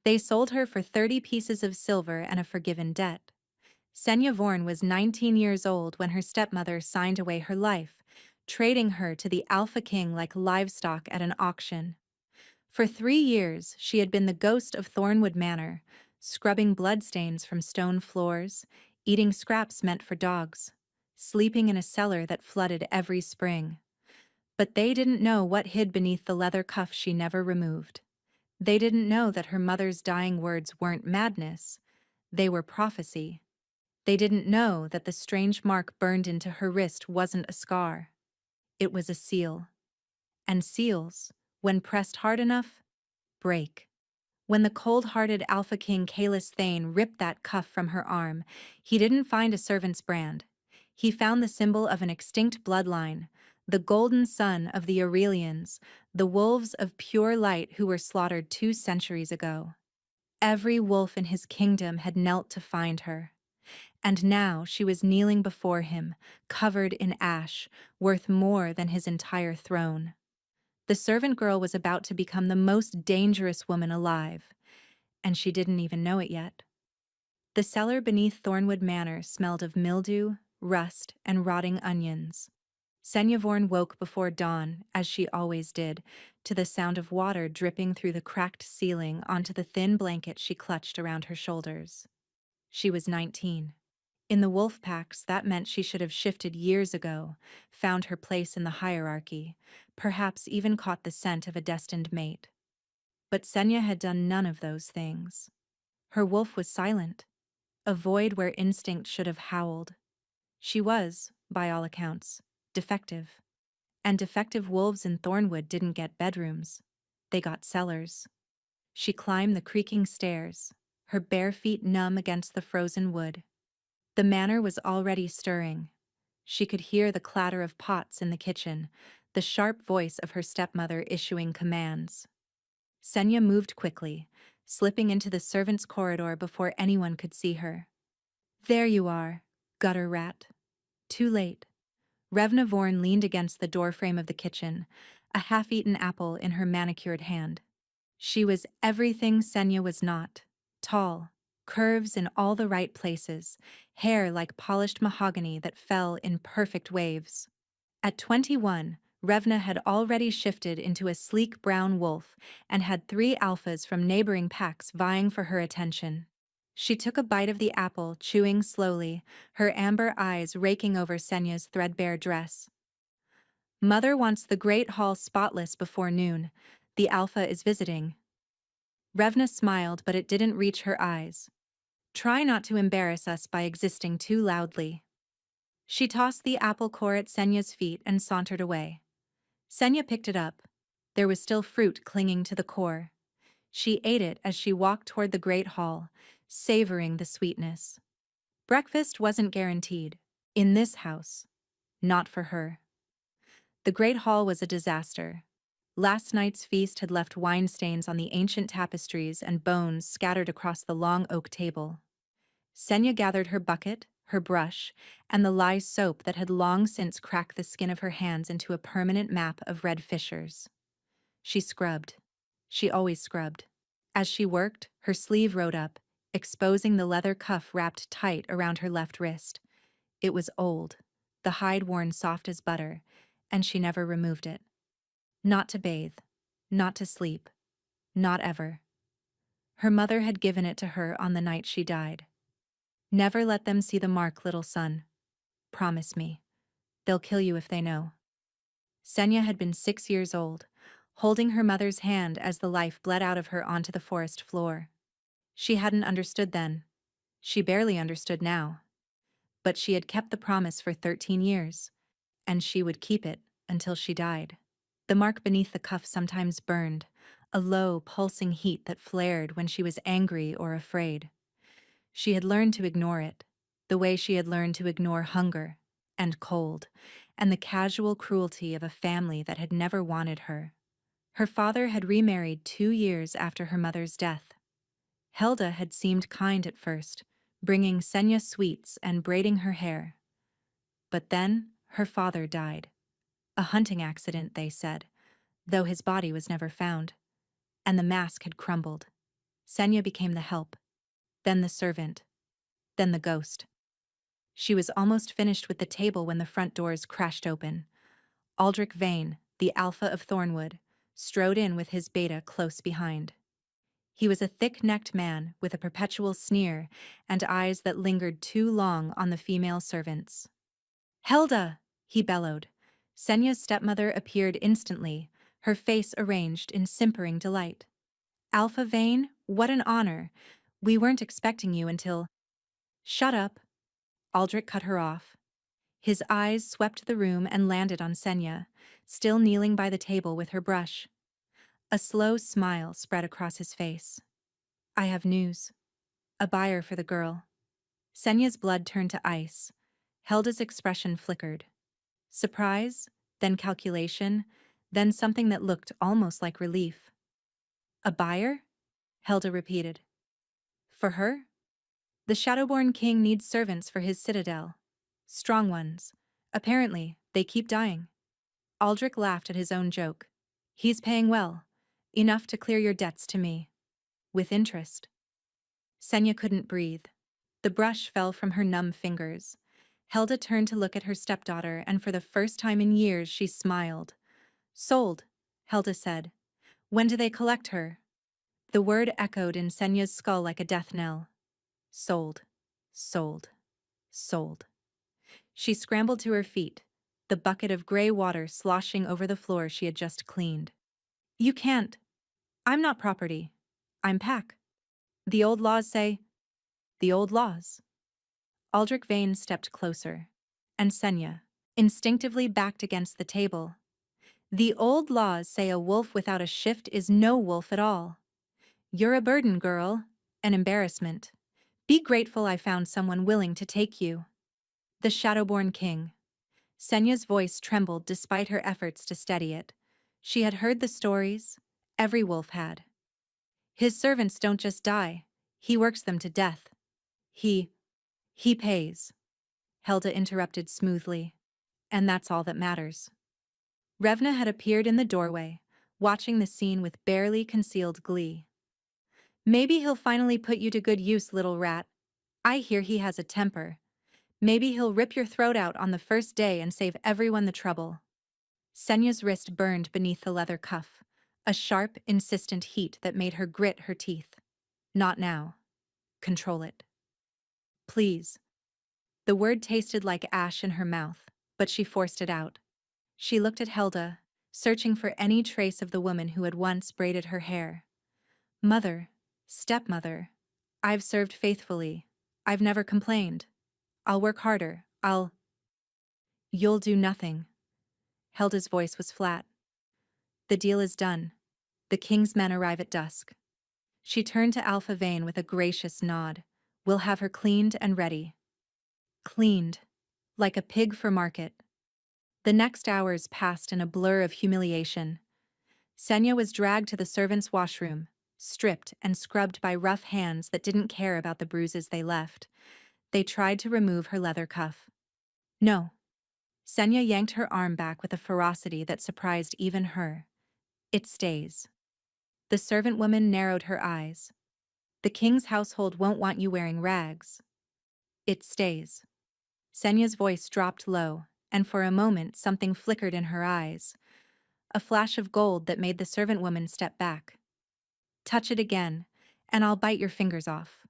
They sold her for 30 pieces of silver and a forgiven debt. Senya Vorn was 19 years old when her stepmother signed away her life, trading her to the Alpha King like livestock at an auction. For 3 years, she had been the ghost of Thornwood Manor, scrubbing bloodstains from stone floors, eating scraps meant for dogs, sleeping in a cellar that flooded every spring. But they didn't know what hid beneath the leather cuff she never removed. They didn't know that her mother's dying words weren't madness, they were prophecy. They didn't know that the strange mark burned into her wrist wasn't a scar. It was a seal. And seals, when pressed hard enough, break. When the cold-hearted Alpha King Kalis Thane ripped that cuff from her arm, he didn't find a servant's brand. He found the symbol of an extinct bloodline, the golden sun of the Aurelians, the wolves of pure light who were slaughtered 2 centuries ago. Every wolf in his kingdom had knelt to find her. And now she was kneeling before him, covered in ash, worth more than his entire throne. The servant girl was about to become the most dangerous woman alive, and she didn't even know it yet. The cellar beneath Thornwood Manor smelled of mildew, rust, and rotting onions. Senya Vorn woke before dawn, as she always did, to the sound of water dripping through the cracked ceiling onto the thin blanket she clutched around her shoulders. She was 19. In the wolf packs, that meant she should have shifted years ago, found her place in the hierarchy, perhaps even caught the scent of a destined mate. But Senya had done none of those things. Her wolf was silent, a void where instinct should have howled. She was, by all accounts, defective. And defective wolves in Thornwood didn't get bedrooms. They got cellars. She climbed the creaking stairs, her bare feet numb against the frozen wood. The manor was already stirring. She could hear the clatter of pots in the kitchen, the sharp voice of her stepmother issuing commands. Senya moved quickly, slipping into the servants' corridor before anyone could see her. There you are, gutter rat. Too late. Revna Vorn leaned against the doorframe of the kitchen, a half-eaten apple in her manicured hand. She was everything Senya was not. Tall, curves in all the right places, hair like polished mahogany that fell in perfect waves. At 21, Revna had already shifted into a sleek brown wolf and had 3 alphas from neighboring packs vying for her attention. She took a bite of the apple, chewing slowly, her amber eyes raking over Senya's threadbare dress. Mother wants the Great Hall spotless before noon. The alpha is visiting. Revna smiled, but it didn't reach her eyes. Try not to embarrass us by existing too loudly. She tossed the apple core at Senya's feet and sauntered away. Senya picked it up. There was still fruit clinging to the core. She ate it as she walked toward the Great Hall, savoring the sweetness. Breakfast wasn't guaranteed. In this house. Not for her. The Great Hall was a disaster. Last night's feast had left wine stains on the ancient tapestries and bones scattered across the long oak table. Senya gathered her bucket, her brush, and the lye soap that had long since cracked the skin of her hands into a permanent map of red fissures. She scrubbed. She always scrubbed. As she worked, her sleeve rode up, exposing the leather cuff wrapped tight around her left wrist. It was old, the hide worn soft as butter, and she never removed it. Not to bathe, not to sleep, not ever. Her mother had given it to her on the night she died. Never let them see the mark, little son. Promise me. They'll kill you if they know. Senya had been 6 years old, holding her mother's hand as the life bled out of her onto the forest floor. She hadn't understood then. She barely understood now. But she had kept the promise for 13 years, and she would keep it until she died. The mark beneath the cuff sometimes burned, a low, pulsing heat that flared when she was angry or afraid. She had learned to ignore it, the way she had learned to ignore hunger and cold and the casual cruelty of a family that had never wanted her. Her father had remarried 2 years after her mother's death. Helda had seemed kind at first, bringing Senya sweets and braiding her hair. But then her father died. A hunting accident, they said, though his body was never found. And the mask had crumbled. Senya became the help, then the servant, then the ghost. She was almost finished with the table when the front doors crashed open. Aldrich Vane, the Alpha of Thornwood, strode in with his beta close behind. He was a thick-necked man with a perpetual sneer and eyes that lingered too long on the female servants. "Helda!" he bellowed. Senya's stepmother appeared instantly, her face arranged in simpering delight. "Alpha Vane, what an honor! We weren't expecting you until—" "Shut up!" Aldrich cut her off. His eyes swept the room and landed on Senya, still kneeling by the table with her brush. A slow smile spread across his face. "I have news. A buyer for the girl." Senya's blood turned to ice. Helda's expression flickered. Surprise, then calculation, then something that looked almost like relief. "A buyer?" Helda repeated. "For her? The Shadowborn King needs servants for his citadel. Strong ones. Apparently, they keep dying." Aldrich laughed at his own joke. "He's paying well. Enough to clear your debts to me. With interest." Senya couldn't breathe. The brush fell from her numb fingers. Helda turned to look at her stepdaughter, and for the first time in years she smiled. "Sold," Helda said. "When do they collect her?" The word echoed in Senya's skull like a death knell. Sold. Sold. Sold. She scrambled to her feet, the bucket of gray water sloshing over the floor she had just cleaned. "You can't. I'm not property. I'm pack. The old laws say—" "The old laws." Aldrich Vane stepped closer, and Senya, instinctively backed against the table. "The old laws say a wolf without a shift is no wolf at all. You're a burden, girl, an embarrassment. Be grateful I found someone willing to take you." The Shadowborn King. Senya's voice trembled despite her efforts to steady it. She had heard the stories. Every wolf had. "His servants don't just die. He works them to death. He pays," Helda interrupted smoothly. "And that's all that matters." Revna had appeared in the doorway, watching the scene with barely concealed glee. "Maybe he'll finally put you to good use, little rat. I hear he has a temper. Maybe he'll rip your throat out on the first day and save everyone the trouble." Senya's wrist burned beneath the leather cuff, a sharp, insistent heat that made her grit her teeth. "Not now. Control it. Please." The word tasted like ash in her mouth, but she forced it out. She looked at Helda, searching for any trace of the woman who had once braided her hair. "Mother, stepmother, I've served faithfully. I've never complained. I'll work harder. You'll do nothing." Helda's voice was flat. "The deal is done. The king's men arrive at dusk." She turned to Alpha Vane with a gracious nod. "We'll have her cleaned and ready." Cleaned. Like a pig for market. The next hours passed in a blur of humiliation. Senya was dragged to the servants' washroom, stripped and scrubbed by rough hands that didn't care about the bruises they left. They tried to remove her leather cuff. "No." Senya yanked her arm back with a ferocity that surprised even her. "It stays." The servant woman narrowed her eyes. "The king's household won't want you wearing rags." "It stays." Senya's voice dropped low, and for a moment something flickered in her eyes. A flash of gold that made the servant woman step back. "Touch it again, and I'll bite your fingers off."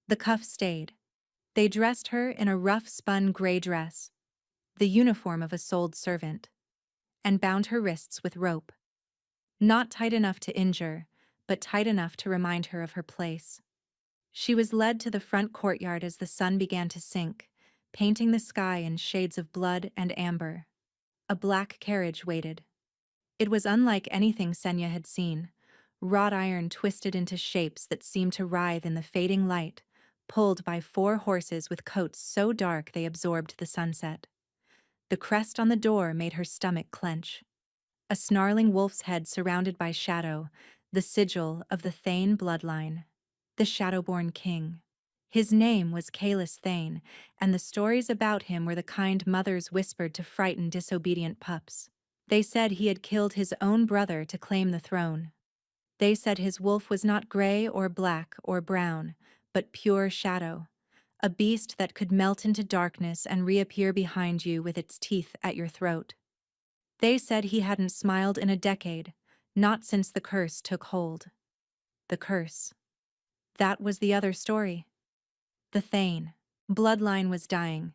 The cuff stayed. They dressed her in a rough-spun gray dress, the uniform of a sold servant, and bound her wrists with rope. Not tight enough to injure, but tight enough to remind her of her place. She was led to the front courtyard as the sun began to sink, painting the sky in shades of blood and amber. A black carriage waited. It was unlike anything Senya had seen, wrought iron twisted into shapes that seemed to writhe in the fading light, pulled by 4 horses with coats so dark they absorbed the sunset. The crest on the door made her stomach clench. A snarling wolf's head surrounded by shadow, the sigil of the Thane bloodline. The Shadowborn King. His name was Kalis Thane, and the stories about him were the kind mothers whispered to frighten disobedient pups. They said he had killed his own brother to claim the throne. They said his wolf was not gray or black or brown, but pure shadow, a beast that could melt into darkness and reappear behind you with its teeth at your throat. They said he hadn't smiled in a decade, not since the curse took hold. The curse. That was the other story. The Thane. Bloodline was dying.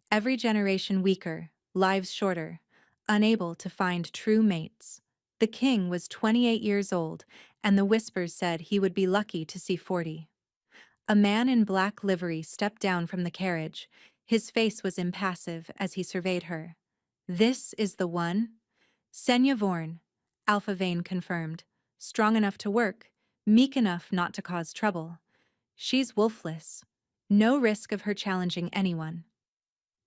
Every generation weaker, lives shorter, unable to find true mates. The king was 28 years old, and the whispers said he would be lucky to see 40. A man in black livery stepped down from the carriage. His face was impassive as he surveyed her. This is the one? Senya Vorn, Alpha Vane confirmed. Strong enough to work, meek enough not to cause trouble. She's wolfless. No risk of her challenging anyone.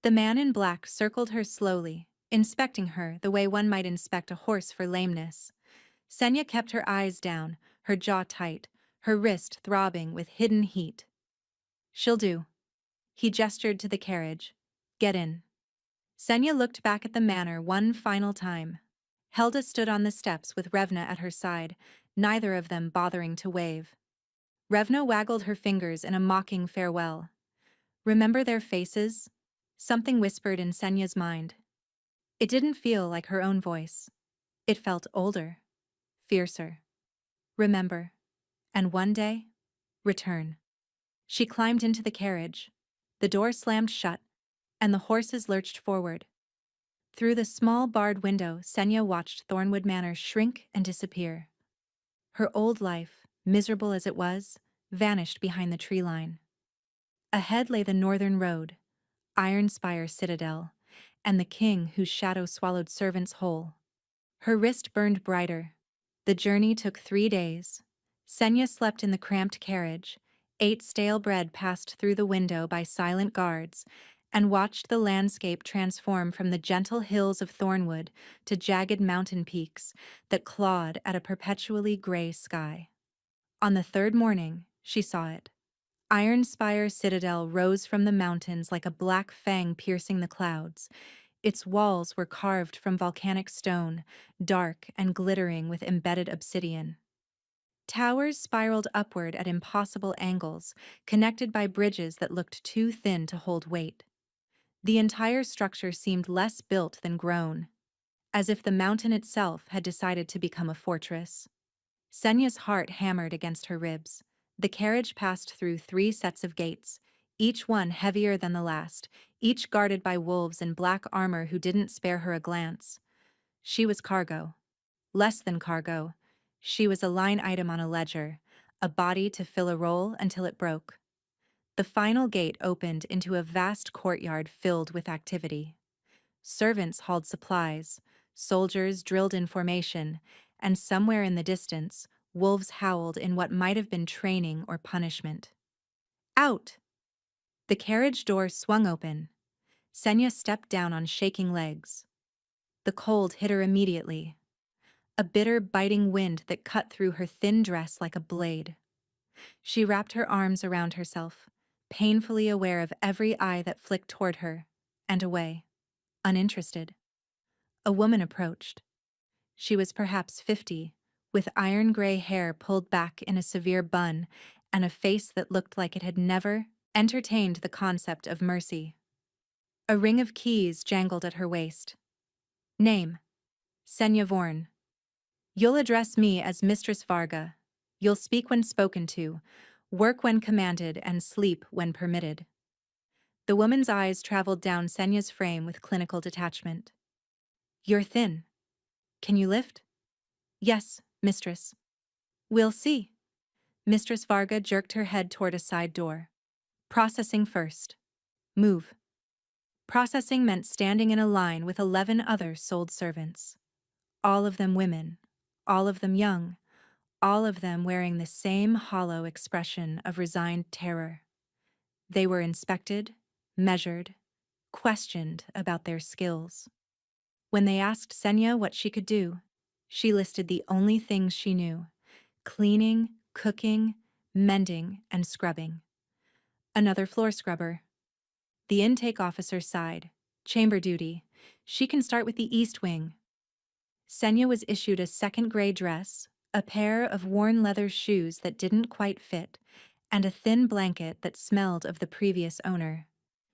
The man in black circled her slowly, inspecting her the way one might inspect a horse for lameness. Senya kept her eyes down, her jaw tight, her wrist throbbing with hidden heat. She'll do. He gestured to the carriage. Get in. Senya looked back at the manor one final time. Helda stood on the steps with Revna at her side, neither of them bothering to wave. Revna waggled her fingers in a mocking farewell. Remember their faces? Something whispered in Senya's mind. It didn't feel like her own voice. It felt older, fiercer. Remember. And one day, return. She climbed into the carriage. The door slammed shut, and the horses lurched forward. Through the small barred window, Senya watched Thornwood Manor shrink and disappear. Her old life, miserable as it was, vanished behind the tree line. Ahead lay the northern road, Iron Spire Citadel, and the king whose shadow swallowed servants whole. Her wrist burned brighter. The journey took 3 days. Senya slept in the cramped carriage, ate stale bread passed through the window by silent guards, and watched the landscape transform from the gentle hills of Thornwood to jagged mountain peaks that clawed at a perpetually gray sky. On the 3rd morning, she saw it. Iron Spire Citadel rose from the mountains like a black fang piercing the clouds. Its walls were carved from volcanic stone, dark and glittering with embedded obsidian. Towers spiraled upward at impossible angles, connected by bridges that looked too thin to hold weight. The entire structure seemed less built than grown, as if the mountain itself had decided to become a fortress. Senya's heart hammered against her ribs. The carriage passed through 3 sets of gates, each one heavier than the last, each guarded by wolves in black armor who didn't spare her a glance. She was cargo. Less than cargo. She was a line item on a ledger, a body to fill a role until it broke. The final gate opened into a vast courtyard filled with activity. Servants hauled supplies, soldiers drilled in formation, and somewhere in the distance, wolves howled in what might have been training or punishment. Out! The carriage door swung open. Senya stepped down on shaking legs. The cold hit her immediately. A bitter, biting wind that cut through her thin dress like a blade. She wrapped her arms around herself, painfully aware of every eye that flicked toward her, and away, uninterested. A woman approached. She was perhaps 50, with iron-gray hair pulled back in a severe bun and a face that looked like it had never entertained the concept of mercy. A ring of keys jangled at her waist. Name: Senya Vorn. You'll address me as Mistress Varga. You'll speak when spoken to, work when commanded, and sleep when permitted. The woman's eyes traveled down Senya's frame with clinical detachment. You're thin. Can you lift? Yes, mistress. We'll see. Mistress Varga jerked her head toward a side door. Processing first. Move. Processing meant standing in a line with 11 other sold servants. All of them women, all of them young, all of them wearing the same hollow expression of resigned terror. They were inspected, measured, questioned about their skills. When they asked Senya what she could do, she listed the only things she knew: cleaning, cooking, mending, and scrubbing. Another floor scrubber. The intake officer sighed. Chamber duty. She can start with the East Wing. Senya was issued a second gray dress, a pair of worn leather shoes that didn't quite fit, and a thin blanket that smelled of the previous owner.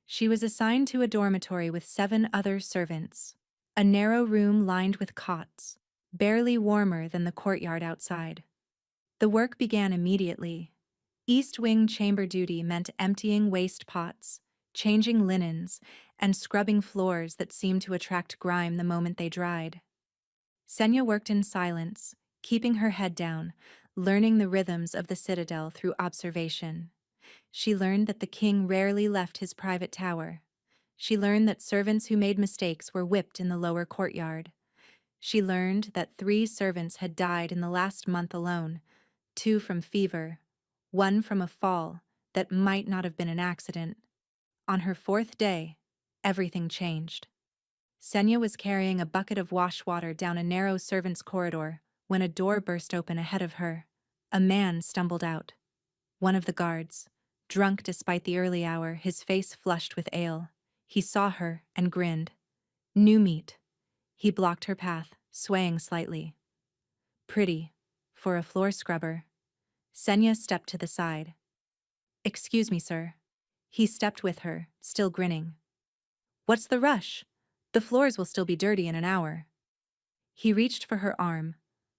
She was assigned to a dormitory with 7 other servants. A narrow room lined with cots, barely warmer than the courtyard outside. The work began immediately. East Wing chamber duty meant emptying waste pots, changing linens, and scrubbing floors that seemed to attract grime the moment they dried. Senya worked in silence, keeping her head down, learning the rhythms of the citadel through observation. She learned that the king rarely left his private tower. She learned that servants who made mistakes were whipped in the lower courtyard. She learned that 3 servants had died in the last month alone, 2 from fever, 1 from a fall that might not have been an accident. On her 4th day, everything changed. Senya was carrying a bucket of wash water down a narrow servants' corridor when a door burst open ahead of her. A man stumbled out. One of the guards, drunk despite the early hour, his face flushed with ale. He saw her and grinned. New meat. He blocked her path, swaying slightly. Pretty, for a floor scrubber. Senya stepped to the side. Excuse me, sir. He stepped with her, still grinning. What's the rush? The floors will still be dirty in an hour. He reached for her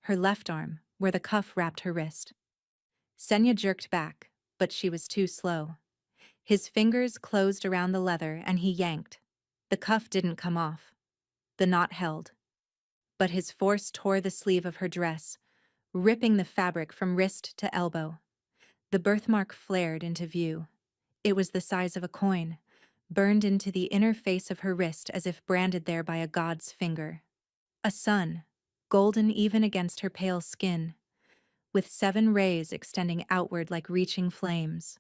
left arm, where the cuff wrapped her wrist. Senya jerked back, but she was too slow. His fingers closed around the leather and he yanked. The cuff didn't come off. The knot held. But his force tore the sleeve of her dress, ripping the fabric from wrist to elbow. The birthmark flared into view. It was the size of a coin, burned into the inner face of her wrist as if branded there by a god's finger. A sun, golden even against her pale skin, with 7 rays extending outward like reaching flames.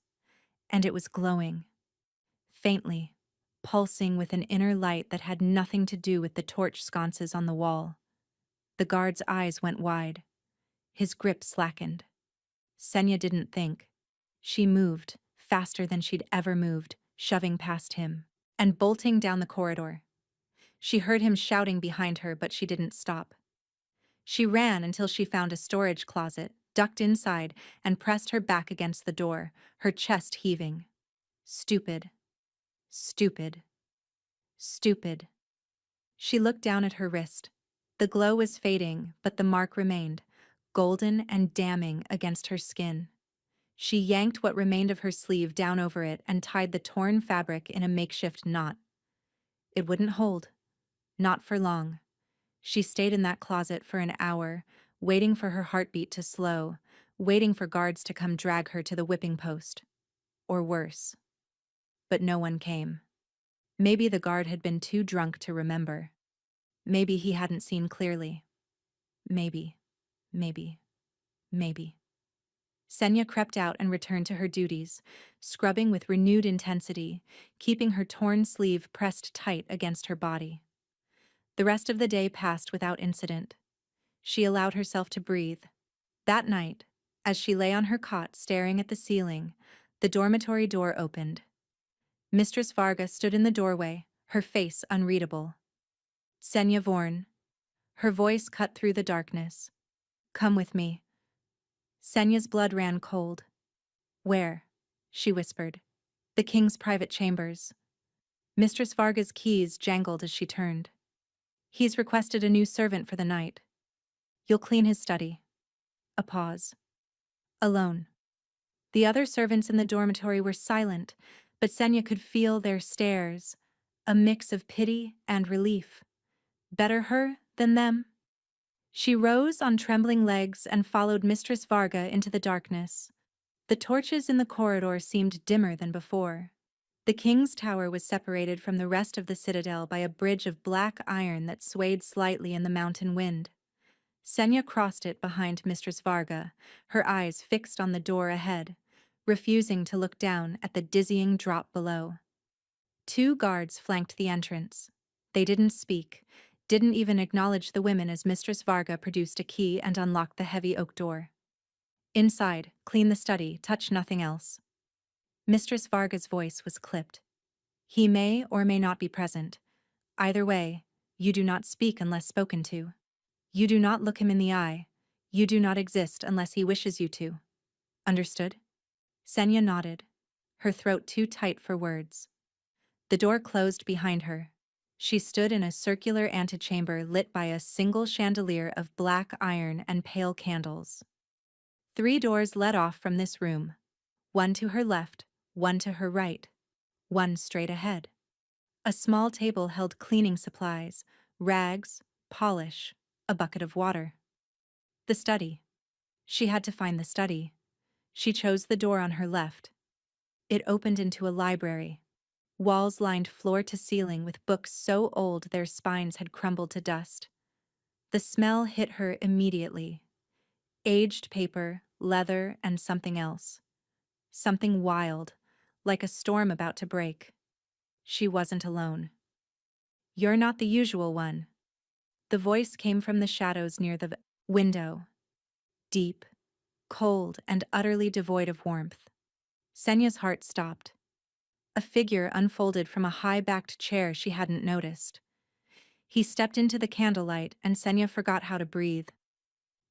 And it was glowing. Faintly, pulsing with an inner light that had nothing to do with the torch sconces on the wall. The guard's eyes went wide. His grip slackened. Senya didn't think. She moved, faster than she'd ever moved, shoving past him, and bolting down the corridor. She heard him shouting behind her, but she didn't stop. She ran until she found a storage closet, ducked inside, and pressed her back against the door, her chest heaving. Stupid. Stupid. Stupid. She looked down at her wrist. The glow was fading, but the mark remained, golden and damning against her skin. She yanked what remained of her sleeve down over it and tied the torn fabric in a makeshift knot. It wouldn't hold. Not for long. She stayed in that closet for an hour, waiting for her heartbeat to slow, waiting for guards to come drag her to the whipping post. Or worse. But no one came. Maybe the guard had been too drunk to remember. Maybe he hadn't seen clearly. Maybe. Senya crept out and returned to her duties, scrubbing with renewed intensity, keeping her torn sleeve pressed tight against her body. The rest of the day passed without incident. She allowed herself to breathe. That night, as she lay on her cot staring at the ceiling, the dormitory door opened. Mistress Varga stood in the doorway, her face unreadable. Senya Vorn. Her voice cut through the darkness. Come with me. Senya's blood ran cold. Where? She whispered. The king's private chambers. Mistress Varga's keys jangled as she turned. He's requested a new servant for the night. You'll clean his study. A pause. Alone. The other servants in the dormitory were silent, but Senya could feel their stares, a mix of pity and relief. Better her than them? She rose on trembling legs and followed Mistress Varga into the darkness. The torches in the corridor seemed dimmer than before. The king's tower was separated from the rest of the citadel by a bridge of black iron that swayed slightly in the mountain wind. Senya crossed it behind Mistress Varga, her eyes fixed on the door ahead, refusing to look down at the dizzying drop below. 2 guards flanked the entrance. They didn't speak, didn't even acknowledge the women as Mistress Varga produced a key and unlocked the heavy oak door. Inside, clean the study, touch nothing else. Mistress Varga's voice was clipped. He may or may not be present. Either way, you do not speak unless spoken to. You do not look him in the eye. You do not exist unless he wishes you to. Understood? Senya nodded, her throat too tight for words. The door closed behind her. She stood in a circular antechamber lit by a single chandelier of black iron and pale candles. 3 doors led off from this room. One to her left, one to her right, one straight ahead. A small table held cleaning supplies, rags, polish, a bucket of water. The study. She had to find the study. She chose the door on her left. It opened into a library. Walls lined floor to ceiling with books so old their spines had crumbled to dust. The smell hit her immediately. Aged paper, leather, and something else. Something wild, like a storm about to break. She wasn't alone. You're not the usual one. The voice came from the shadows near the window. Deep, cold, and utterly devoid of warmth. Senya's heart stopped. A figure unfolded from a high-backed chair she hadn't noticed. He stepped into the candlelight and Senya forgot how to breathe.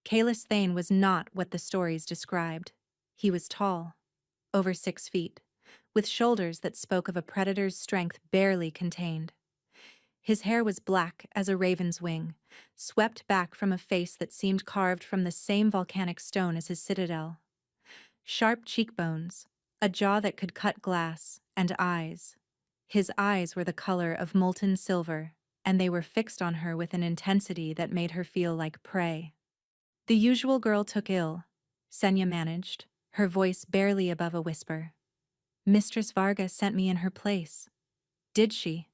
Kalis Thane was not what the stories described. He was tall, over 6 feet, with shoulders that spoke of a predator's strength barely contained. His hair was black as a raven's wing, swept back from a face that seemed carved from the same volcanic stone as his citadel. Sharp cheekbones, a jaw that could cut glass, and eyes. His eyes were the color of molten silver, and they were fixed on her with an intensity that made her feel like prey. The usual girl took ill, Senya managed, her voice barely above a whisper. Mistress Varga sent me in her place. Did she?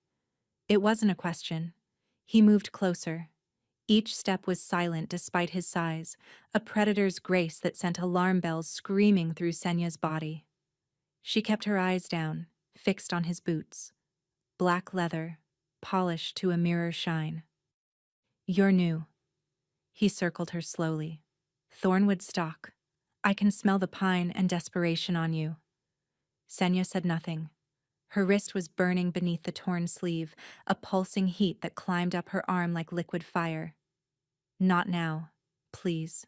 It wasn't a question. He moved closer. Each step was silent despite his size, a predator's grace that sent alarm bells screaming through Senya's body. She kept her eyes down, fixed on his boots. Black leather, polished to a mirror shine. You're new. He circled her slowly. Thornwood stalk. I can smell the pine and desperation on you. Senya said nothing. Her wrist was burning beneath the torn sleeve, a pulsing heat that climbed up her arm like liquid fire. Not now, please.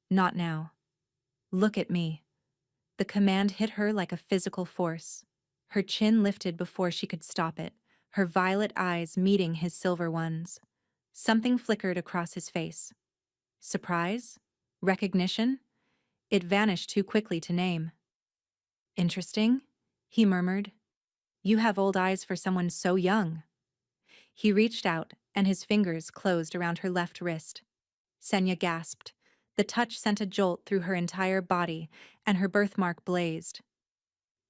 Not now. Look at me. The command hit her like a physical force. Her chin lifted before she could stop it, her violet eyes meeting his silver ones. Something flickered across his face. Surprise? Recognition? It vanished too quickly to name. Interesting, he murmured. You have old eyes for someone so young. He reached out, and his fingers closed around her left wrist. Senya gasped. The touch sent a jolt through her entire body, and her birthmark blazed.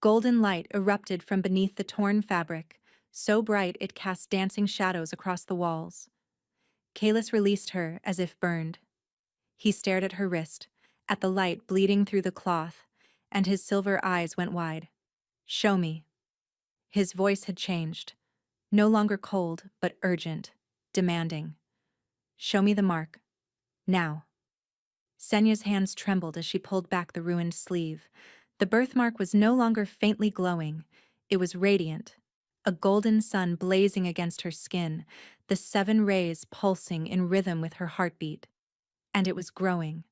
Golden light erupted from beneath the torn fabric, so bright it cast dancing shadows across the walls. Kalis released her as if burned. He stared at her wrist, at the light bleeding through the cloth, and his silver eyes went wide. Show me. His voice had changed, no longer cold, but urgent, demanding. Show me the mark. Now. Senya's hands trembled as she pulled back the ruined sleeve. The birthmark was no longer faintly glowing. It was radiant, a golden sun blazing against her skin, the 7 rays pulsing in rhythm with her heartbeat. And it was growing.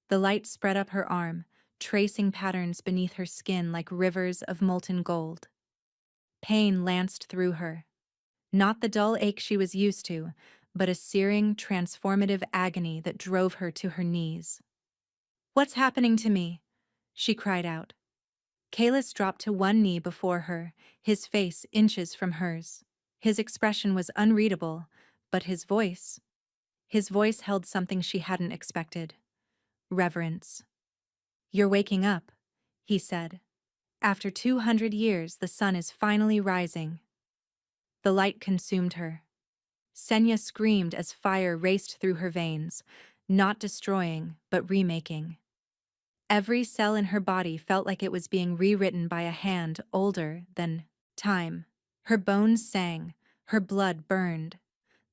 The light spread up her arm, tracing patterns beneath her skin like rivers of molten gold. Pain lanced through her. Not the dull ache she was used to, but a searing, transformative agony that drove her to her knees. What's happening to me? She cried out. Kalis dropped to one knee before her, his face inches from hers. His expression was unreadable, but his voice held something she hadn't expected. Reverence. You're waking up, he said. After 200 years, the sun is finally rising. The light consumed her. Senya screamed as fire raced through her veins, not destroying, but remaking. Every cell in her body felt like it was being rewritten by a hand older than time. Her bones sang, her blood burned.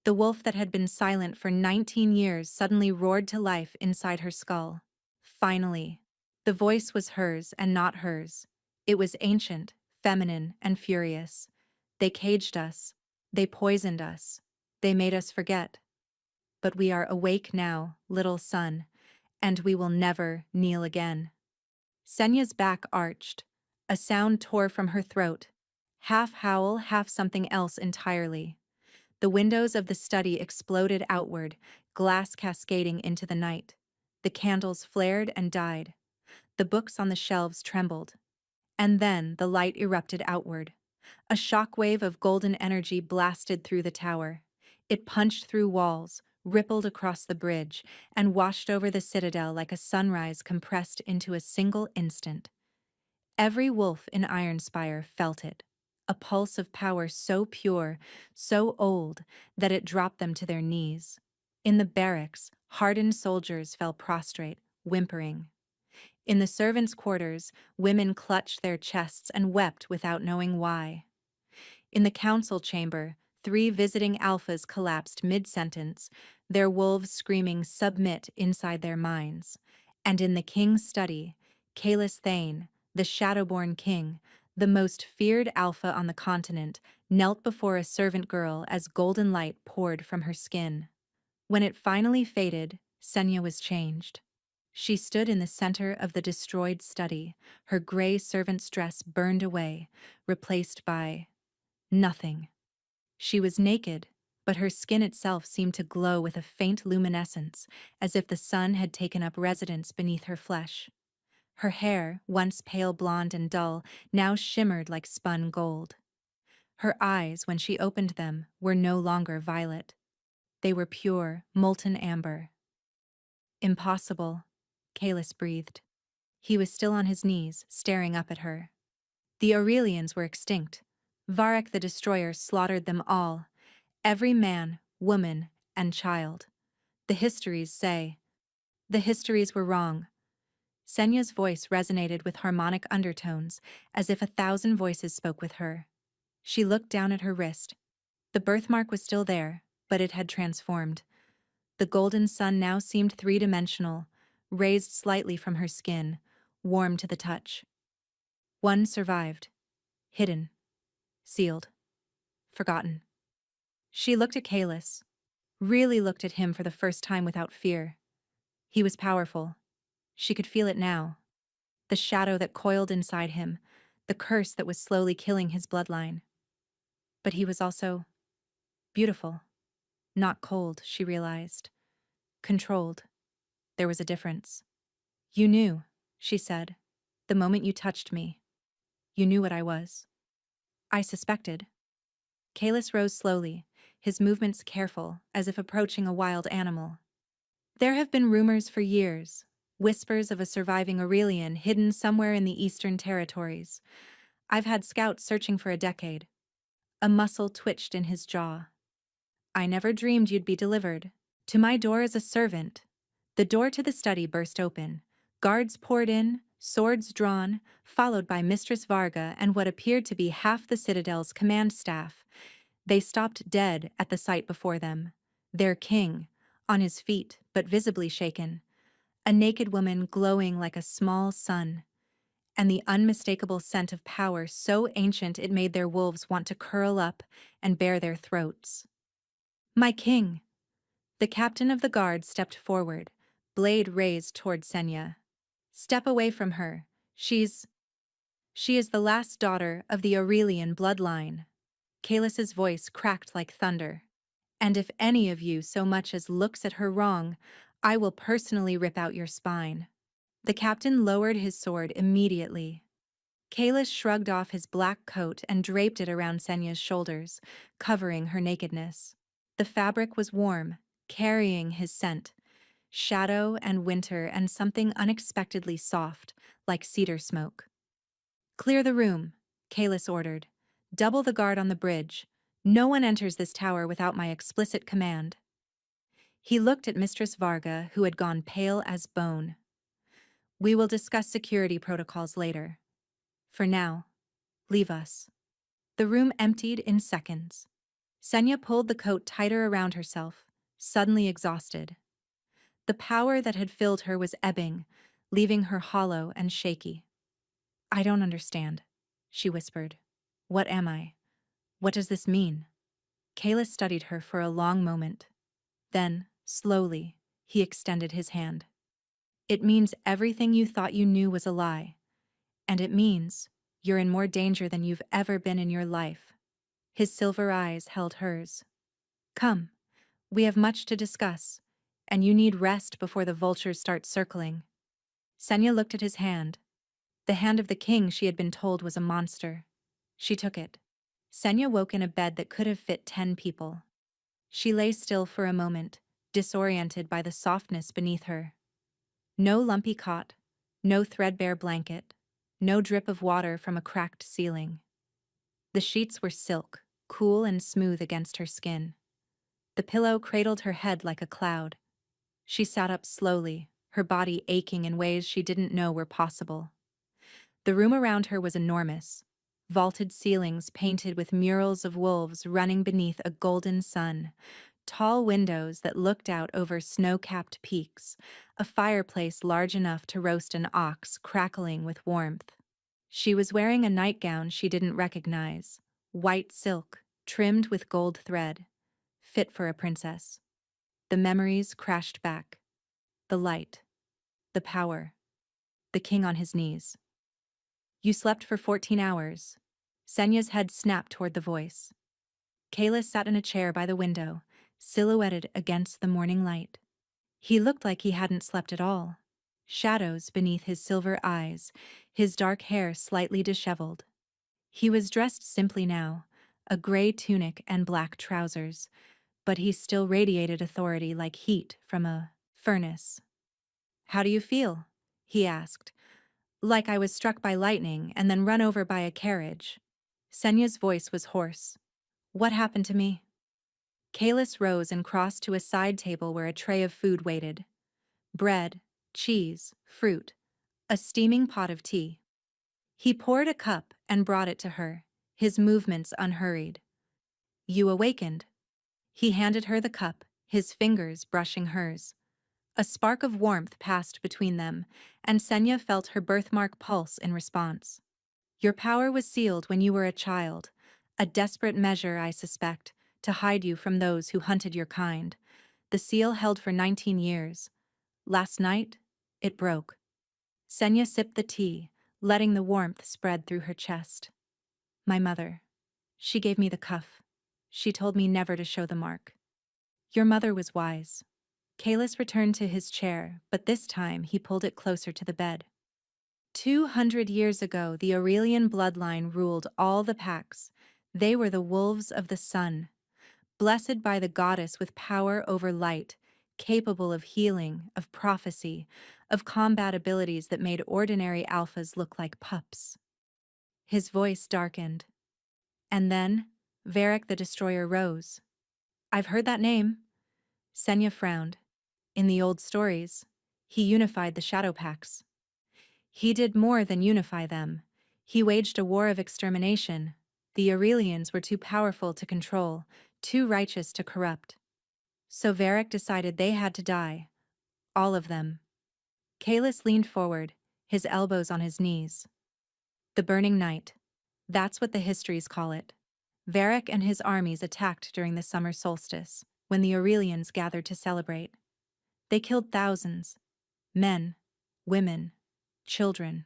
The wolf that had been silent for 19 years suddenly roared to life inside her skull. Finally. The voice was hers and not hers. It was ancient, feminine, and furious. They caged us. They poisoned us. They made us forget. But we are awake now, little son, and we will never kneel again. Senya's back arched. A sound tore from her throat. Half howl, half something else entirely. The windows of the study exploded outward, glass cascading into the night. The candles flared and died. The books on the shelves trembled. And then the light erupted outward. A shockwave of golden energy blasted through the tower. It punched through walls, rippled across the bridge, and washed over the citadel like a sunrise compressed into a single instant. Every wolf in Ironspire felt it. A pulse of power so pure, so old, that it dropped them to their knees. In the barracks, hardened soldiers fell prostrate, whimpering. In the servants' quarters, women clutched their chests and wept without knowing why. In the council chamber, 3 visiting alphas collapsed mid-sentence, their wolves screaming "submit" inside their minds. And in the king's study, Kalis Thane, the Shadowborn king, the most feared alpha on the continent, knelt before a servant girl as golden light poured from her skin. When it finally faded, Senya was changed. She stood in the center of the destroyed study, her gray servant's dress burned away, replaced by nothing. She was naked, but her skin itself seemed to glow with a faint luminescence, as if the sun had taken up residence beneath her flesh. Her hair, once pale blonde and dull, now shimmered like spun gold. Her eyes, when she opened them, were no longer violet. They were pure, molten amber. "Impossible," Kalis breathed. He was still on his knees, staring up at her. The Aurelians were extinct. Varek the Destroyer slaughtered them all. Every man, woman, and child. The histories say. The histories were wrong. Senya's voice resonated with harmonic undertones, as if 1,000 voices spoke with her. She looked down at her wrist. The birthmark was still there, but it had transformed. The golden sun now seemed 3-dimensional, raised slightly from her skin, warm to the touch. One survived. Hidden. Sealed. Forgotten. She looked at Kalis. Really looked at him for the first time without fear. He was powerful. She could feel it now. The shadow that coiled inside him, the curse that was slowly killing his bloodline. But he was also beautiful. Not cold, she realized. Controlled. There was a difference. "You knew," she said, "the moment you touched me. You knew what I was." "I suspected." Kalis rose slowly, his movements careful, as if approaching a wild animal. "There have been rumors for years, whispers of a surviving Aurelian hidden somewhere in the Eastern Territories. I've had scouts searching for a decade." A muscle twitched in his jaw. "I never dreamed you'd be delivered. To my door as a servant." The door to the study burst open. Guards poured in, swords drawn, followed by Mistress Varga and what appeared to be half the Citadel's command staff. They stopped dead at the sight before them. Their king, on his feet but visibly shaken. A naked woman glowing like a small sun. And the unmistakable scent of power so ancient it made their wolves want to curl up and bare their throats. "My king!" The captain of the guard stepped forward, blade raised toward Senya. "Step away from her. She is the last daughter of the Aurelian bloodline." Kalis's voice cracked like thunder. "And if any of you so much as looks at her wrong, I will personally rip out your spine." The captain lowered his sword immediately. Kalis shrugged off his black coat and draped it around Senya's shoulders, covering her nakedness. The fabric was warm, carrying his scent. Shadow and winter and something unexpectedly soft, like cedar smoke. "Clear the room," Kalis ordered. "Double the guard on the bridge. No one enters this tower without my explicit command." He looked at Mistress Varga, who had gone pale as bone. "We will discuss security protocols later. For now, leave us." The room emptied in seconds. Senya pulled the coat tighter around herself, suddenly exhausted. The power that had filled her was ebbing, leaving her hollow and shaky. "I don't understand," she whispered. "What am I? What does this mean?" Kalis studied her for a long moment. Then, slowly, he extended his hand. It means everything you thought you knew was a lie. And it means you're in more danger than you've ever been in your life. His silver eyes held hers. Come, we have much to discuss, and you need rest before the vultures start circling. Senya looked at his hand, the hand of the king she had been told was a monster. She took it. Senya woke in a bed that could have fit 10 people. She lay still for a moment, disoriented by the softness beneath her. No lumpy cot, no threadbare blanket, no drip of water from a cracked ceiling. The sheets were silk, cool and smooth against her skin. The pillow cradled her head like a cloud. She sat up slowly, her body aching in ways she didn't know were possible. The room around her was enormous. Vaulted ceilings painted with murals of wolves running beneath a golden sun, tall windows that looked out over snow-capped peaks, a fireplace large enough to roast an ox crackling with warmth. She was wearing a nightgown she didn't recognize, white silk, trimmed with gold thread, fit for a princess. The memories crashed back. The light. The power. The king on his knees. You slept for 14 hours. Senya's head snapped toward the voice. Kalis sat in a chair by the window, silhouetted against the morning light. He looked like he hadn't slept at all. Shadows beneath his silver eyes, his dark hair slightly disheveled. He was dressed simply now, a gray tunic and black trousers, but he still radiated authority like heat from a furnace. "How do you feel?" he asked. "Like I was struck by lightning and then run over by a carriage." Senya's voice was hoarse. "What happened to me?" Kalis rose and crossed to a side table where a tray of food waited. Bread, cheese, fruit, a steaming pot of tea. He poured a cup and brought it to her, his movements unhurried. "You awakened." He handed her the cup, his fingers brushing hers. A spark of warmth passed between them, and Senya felt her birthmark pulse in response. "Your power was sealed when you were a child, a desperate measure, I suspect, to hide you from those who hunted your kind. The seal held for 19 years. Last night, it broke." Senya sipped the tea, letting the warmth spread through her chest. "My mother. She gave me the cuff. She told me never to show the mark." "Your mother was wise." Kalis returned to his chair, but this time he pulled it closer to the bed. 200 years ago, the Aurelian bloodline ruled all the packs. They were the wolves of the sun, blessed by the goddess with power over light, capable of healing, of prophecy, of combat abilities that made ordinary alphas look like pups. His voice darkened. And then, Varric the Destroyer rose. "I've heard that name." Senya frowned. "In the old stories, he unified the shadow packs." "He did more than unify them. He waged a war of extermination. The Aurelians were too powerful to control, too righteous to corrupt. So Varric decided they had to die. All of them." Kalis leaned forward, his elbows on his knees. "The Burning Night. That's what the histories call it. Varric and his armies attacked during the summer solstice, when the Aurelians gathered to celebrate. They killed thousands. Men, women, children.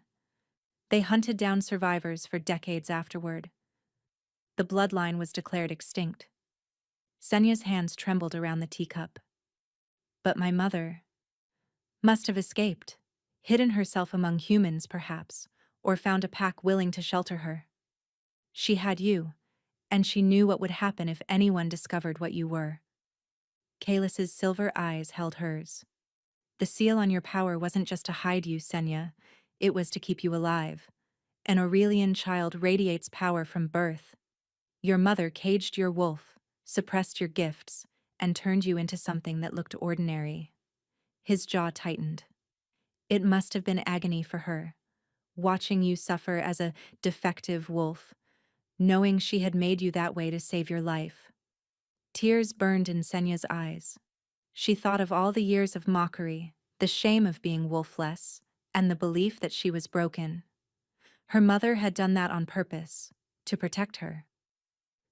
They hunted down survivors for decades afterward. The bloodline was declared extinct." Senya's hands trembled around the teacup. "But my mother must have escaped, hidden herself among humans perhaps, or found a pack willing to shelter her. She had you, and she knew what would happen if anyone discovered what you were." Kalis's silver eyes held hers. "The seal on your power wasn't just to hide you, Senya. It was to keep you alive. An Aurelian child radiates power from birth. Your mother caged your wolf, suppressed your gifts, and turned you into something that looked ordinary." His jaw tightened. "It must have been agony for her, watching you suffer as a defective wolf, knowing she had made you that way to save your life." Tears burned in Senya's eyes. She thought of all the years of mockery, the shame of being wolfless, and the belief that she was broken. Her mother had done that on purpose, to protect her.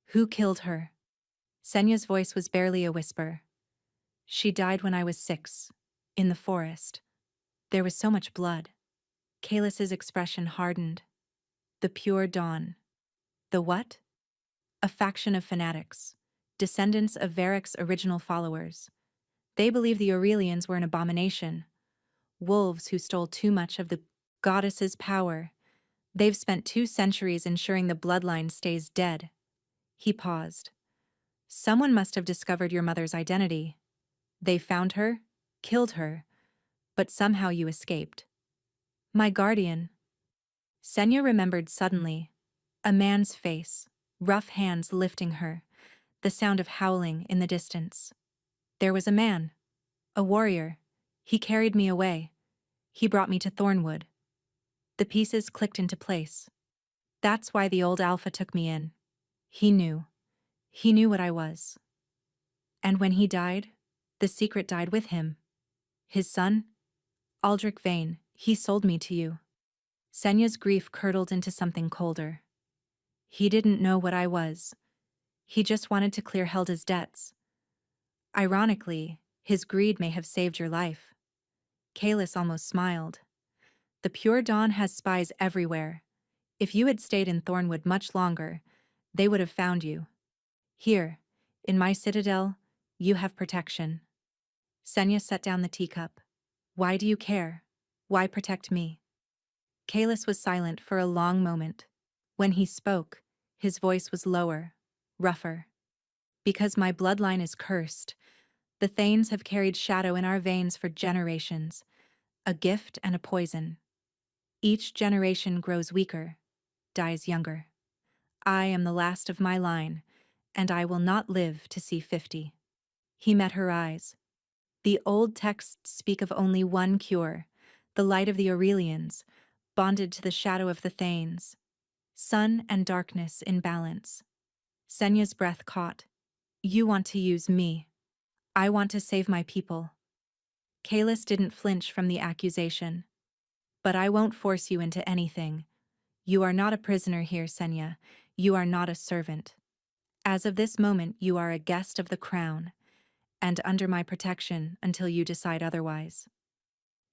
"Who killed her?" Senya's voice was barely a whisper. "She died when I was 6, in the forest. There was so much blood. Kalis's expression hardened. The pure dawn. The what? A faction of fanatics. Descendants of Varric's original followers. They believed the Aurelians were an abomination. Wolves who stole too much of the goddess's power. They've spent 2 centuries ensuring the bloodline stays dead. He paused. Someone must have discovered your mother's identity. They found her, killed her, but somehow you escaped. My guardian. Senya remembered suddenly. A man's face, rough hands lifting her, the sound of howling in the distance. There was a man, a warrior. He carried me away. He brought me to Thornwood. The pieces clicked into place. That's why the old Alpha took me in. He knew. He knew what I was. And when he died, the secret died with him. His son, Aldrich Vane, he sold me to you. Senya's grief curdled into something colder. He didn't know what I was. He just wanted to clear Helda's debts. Ironically, his greed may have saved your life. Kalis almost smiled. The pure dawn has spies everywhere. If you had stayed in Thornwood much longer, they would have found you. Here, in my citadel, you have protection. Senya set down the teacup. Why do you care? Why protect me? Kalis was silent for a long moment. When he spoke, his voice was lower, rougher. Because my bloodline is cursed. The Thanes have carried shadow in our veins for generations, a gift and a poison. Each generation grows weaker, dies younger. I am the last of my line, and I will not live to see 50. He met her eyes. The old texts speak of only one cure, the light of the Aurelians, bonded to the shadow of the Thanes. Sun and darkness in balance. Senya's breath caught. You want to use me. I want to save my people. Kalis didn't flinch from the accusation. But I won't force you into anything. You are not a prisoner here, Senya. You are not a servant. As of this moment, you are a guest of the crown, and under my protection until you decide otherwise.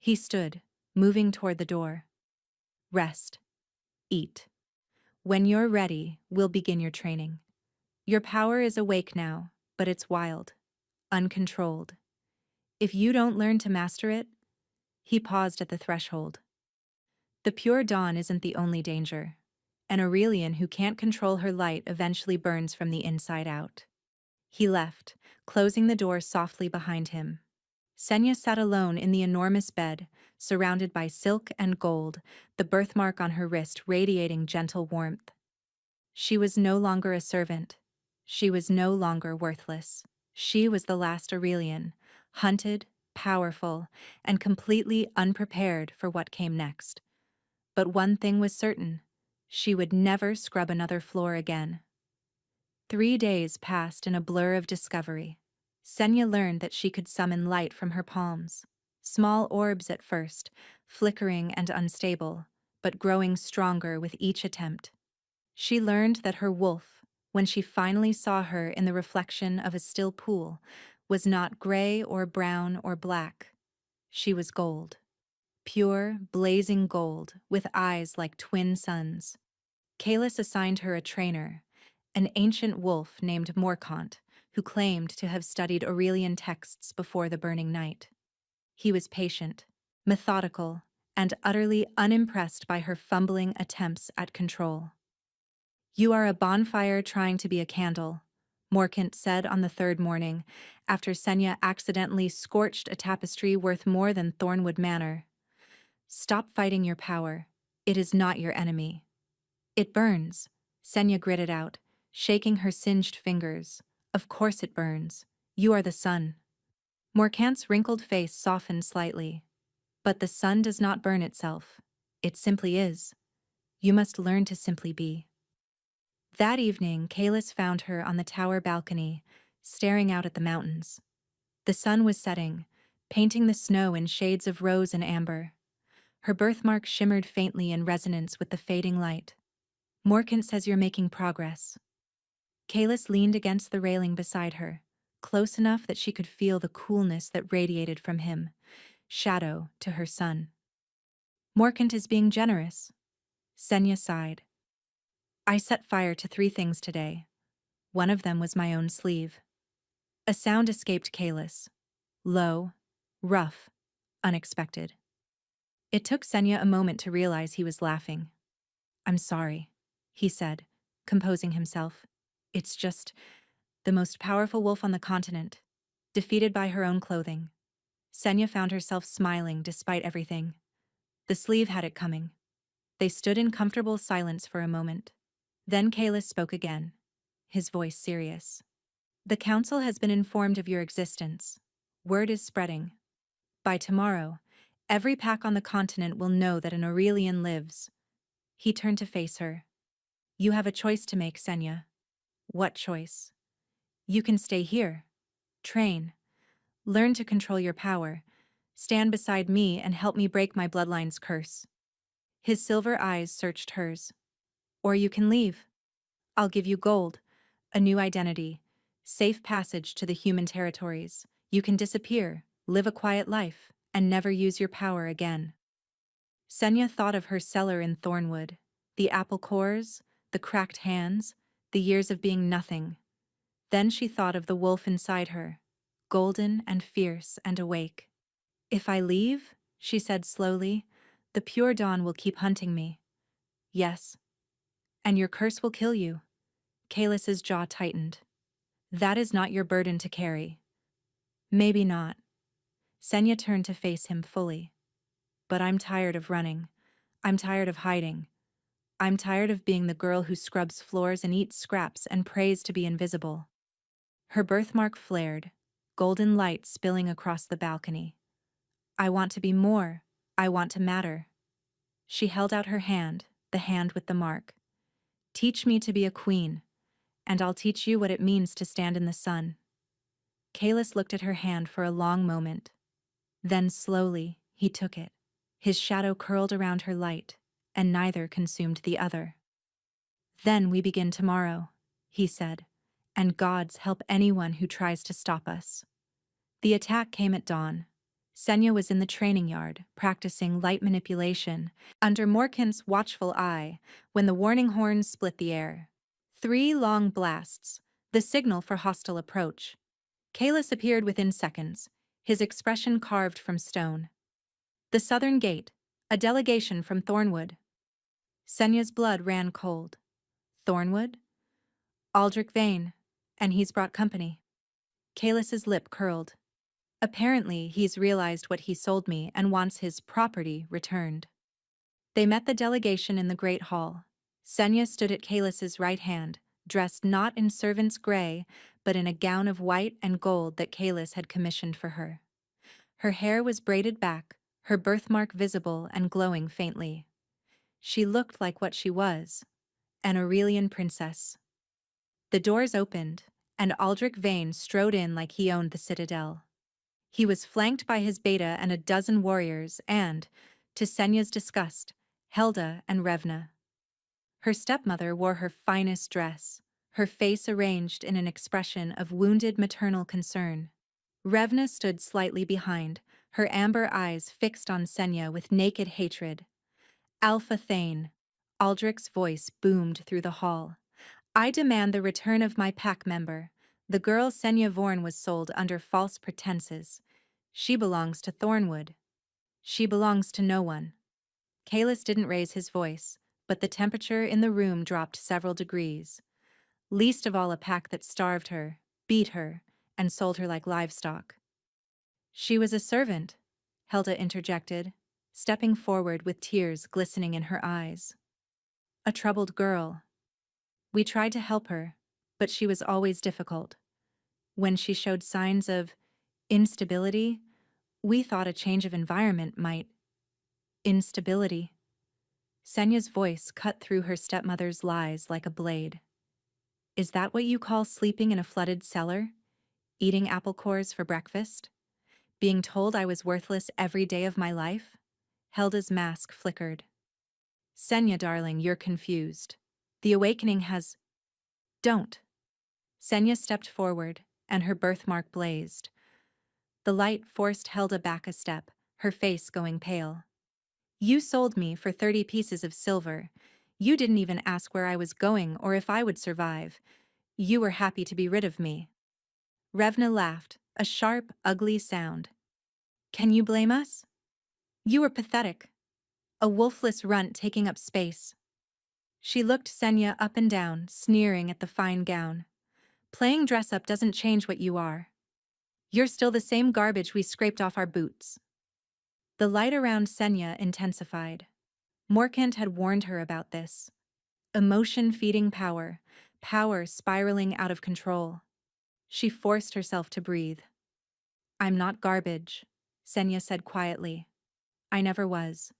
He stood, moving toward the door. Rest. Eat. When you're ready, we'll begin your training. Your power is awake now, but it's wild, uncontrolled. If you don't learn to master it, he paused at the threshold. The pure dawn isn't the only danger. An Aurelian who can't control her light eventually burns from the inside out. He left, closing the door softly behind him. Senya sat alone in the enormous bed, surrounded by silk and gold, the birthmark on her wrist radiating gentle warmth. She was no longer a servant. She was no longer worthless. She was the last Aurelian, hunted, powerful, and completely unprepared for what came next. But one thing was certain. She would never scrub another floor again. 3 days passed in a blur of discovery. Senya learned that she could summon light from her palms. Small orbs at first, flickering and unstable, but growing stronger with each attempt. She learned that her wolf, when she finally saw her in the reflection of a still pool, was not gray or brown or black. She was gold. Pure, blazing gold, with eyes like twin suns. Kalis assigned her a trainer, an ancient wolf named Morkant, who claimed to have studied Aurelian texts before the burning night. He was patient, methodical, and utterly unimpressed by her fumbling attempts at control. You are a bonfire trying to be a candle, Morkant said on the 3rd morning, after Senya accidentally scorched a tapestry worth more than Thornwood Manor. Stop fighting your power. It is not your enemy. It burns, Senya gritted out, shaking her singed fingers. Of course it burns. You are the sun. Morkant's wrinkled face softened slightly. But the sun does not burn itself. It simply is. You must learn to simply be. That evening, Kalis found her on the tower balcony, staring out at the mountains. The sun was setting, painting the snow in shades of rose and amber. Her birthmark shimmered faintly in resonance with the fading light. Morkant says you're making progress. Kalis leaned against the railing beside her, close enough that she could feel the coolness that radiated from him, shadow to her sun. Morkant is being generous. Senya sighed. I set fire to 3 things today. One of them was my own sleeve. A sound escaped Kalis. Low, rough, unexpected. It took Senya a moment to realize he was laughing. I'm sorry, he said, composing himself. It's just the most powerful wolf on the continent, defeated by her own clothing. Senya found herself smiling despite everything. The sleeve had it coming. They stood in comfortable silence for a moment. Then Kalis spoke again, his voice serious. The council has been informed of your existence. Word is spreading. By tomorrow, every pack on the continent will know that an Aurelian lives. He turned to face her. You have a choice to make, Senya. What choice? You can stay here. Train. Learn to control your power. Stand beside me and help me break my bloodline's curse. His silver eyes searched hers. Or you can leave. I'll give you gold, a new identity, safe passage to the human territories. You can disappear, live a quiet life, and never use your power again. Senya thought of her cellar in Thornwood, the apple cores, the cracked hands, the years of being nothing. Then she thought of the wolf inside her, golden and fierce and awake. If I leave, she said slowly, the pure dawn will keep hunting me. Yes. And your curse will kill you. Kalis's jaw tightened. That is not your burden to carry. Maybe not. Senya turned to face him fully. But I'm tired of running. I'm tired of hiding. I'm tired of being the girl who scrubs floors and eats scraps and prays to be invisible. Her birthmark flared, golden light spilling across the balcony. I want to be more. I want to matter. She held out her hand, the hand with the mark. Teach me to be a queen, and I'll teach you what it means to stand in the sun. Kalis looked at her hand for a long moment. Then slowly, he took it. His shadow curled around her light, and neither consumed the other. Then we begin tomorrow, he said, and gods help anyone who tries to stop us. The attack came at dawn. Senya was in the training yard, practicing light manipulation, under Morkant's watchful eye, when the warning horns split the air. 3 long blasts, the signal for hostile approach. Kalis appeared within seconds, his expression carved from stone. The southern gate, a delegation from Thornwood. Senya's blood ran cold. Thornwood? Aldrich Vane, and he's brought company. Kalis's lip curled. Apparently, he's realized what he sold me and wants his property returned. They met the delegation in the Great Hall. Senya stood at Kalis's right hand, dressed not in servant's gray, but in a gown of white and gold that Kalis had commissioned for her. Her hair was braided back, her birthmark visible and glowing faintly. She looked like what she was, an Aurelian princess. The doors opened, and Aldrich Vane strode in like he owned the citadel. He was flanked by his beta and a dozen warriors and, to Senya's disgust, Helda and Revna. Her stepmother wore her finest dress, her face arranged in an expression of wounded maternal concern. Revna stood slightly behind, her amber eyes fixed on Senya with naked hatred. Alpha Thane, Aldrich's voice boomed through the hall. I demand the return of my pack member. The girl Senya Vorn was sold under false pretenses. She belongs to Thornwood. She belongs to no one. Kalis didn't raise his voice, but the temperature in the room dropped several degrees. Least of all a pack that starved her, beat her, and sold her like livestock. She was a servant, Helda interjected, stepping forward with tears glistening in her eyes. A troubled girl. We tried to help her, but she was always difficult. When she showed signs of instability, we thought a change of environment might. Instability. Senya's voice cut through her stepmother's lies like a blade. Is that what you call sleeping in a flooded cellar? Eating apple cores for breakfast? Being told I was worthless every day of my life? Helda's mask flickered. Senya, darling, you're confused. The awakening has... Don't. Senya stepped forward, and her birthmark blazed. The light forced Helda back a step, her face going pale. You sold me for 30 pieces of silver. You didn't even ask where I was going or if I would survive. You were happy to be rid of me." Revna laughed, a sharp, ugly sound. "Can you blame us? You were pathetic. A wolfless runt taking up space." She looked Senya up and down, sneering at the fine gown. "Playing dress-up doesn't change what you are. You're still the same garbage we scraped off our boots." The light around Senya intensified. Morkant had warned her about this. Emotion feeding power, power spiraling out of control. She forced herself to breathe. "I'm not garbage," Senya said quietly. "I never was.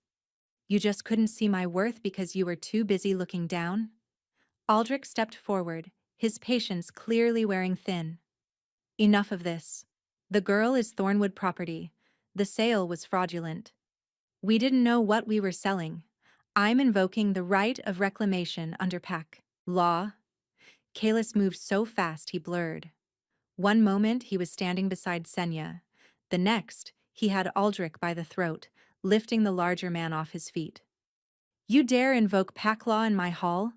You just couldn't see my worth because you were too busy looking down?" Aldrich stepped forward, his patience clearly wearing thin. "Enough of this. The girl is Thornwood property. The sale was fraudulent. We didn't know what we were selling. I'm invoking the right of reclamation under Pack law." Kalis moved so fast he blurred. One moment he was standing beside Senya. The next, he had Aldrich by the throat, lifting the larger man off his feet. "You dare invoke Pack law in my hall?"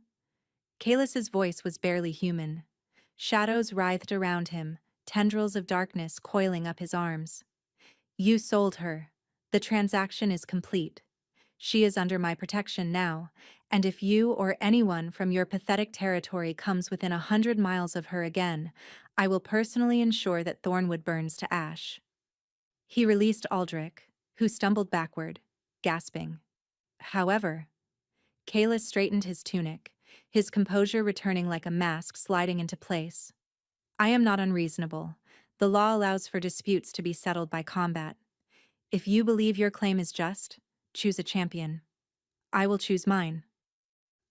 Kalis's voice was barely human. Shadows writhed around him, tendrils of darkness coiling up his arms. "You sold her. The transaction is complete. She is under my protection now, and if you or anyone from your pathetic territory comes within 100 miles of her again, I will personally ensure that Thornwood burns to ash." He released Aldrich, who stumbled backward, gasping. However, Kalis straightened his tunic, his composure returning like a mask sliding into place. "I am not unreasonable. The law allows for disputes to be settled by combat. If you believe your claim is just, choose a champion. I will choose mine."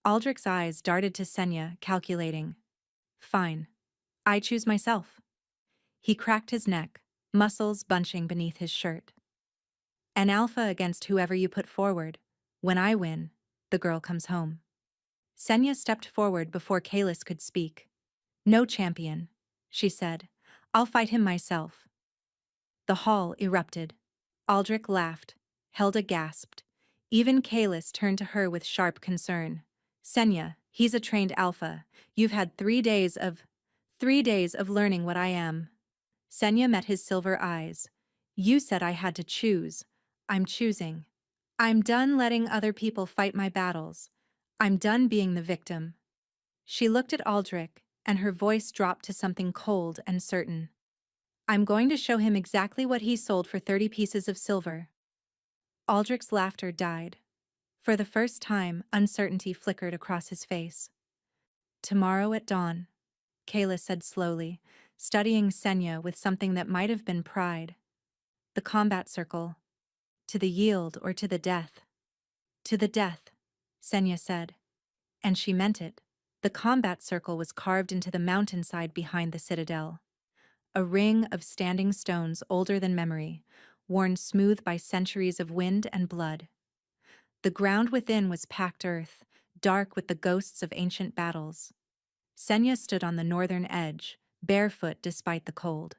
Aldrich's eyes darted to Senya, calculating. "Fine. I choose myself." He cracked his neck, muscles bunching beneath his shirt. "An alpha against whoever you put forward. When I win, the girl comes home." Senya stepped forward before Kalis could speak. "No champion," she said. "I'll fight him myself." The hall erupted. Aldrich laughed. Helda gasped. Even Kalis turned to her with sharp concern. "Senya, he's a trained alpha. You've had 3 days of learning what I am." Senya met his silver eyes. "You said I had to choose. I'm choosing. I'm done letting other people fight my battles. I'm done being the victim." She looked at Aldrich, and her voice dropped to something cold and certain. "I'm going to show him exactly what he sold for 30 pieces of silver." Aldrich's laughter died. For the first time, uncertainty flickered across his face. "Tomorrow at dawn," Kalis said slowly, studying Senya with something that might have been pride. "The combat circle. To the yield or to the death." "To the death," Senya said. And she meant it. The combat circle was carved into the mountainside behind the citadel. A ring of standing stones older than memory, worn smooth by centuries of wind and blood. The ground within was packed earth, dark with the ghosts of ancient battles. Senya stood on the northern edge, barefoot despite the cold.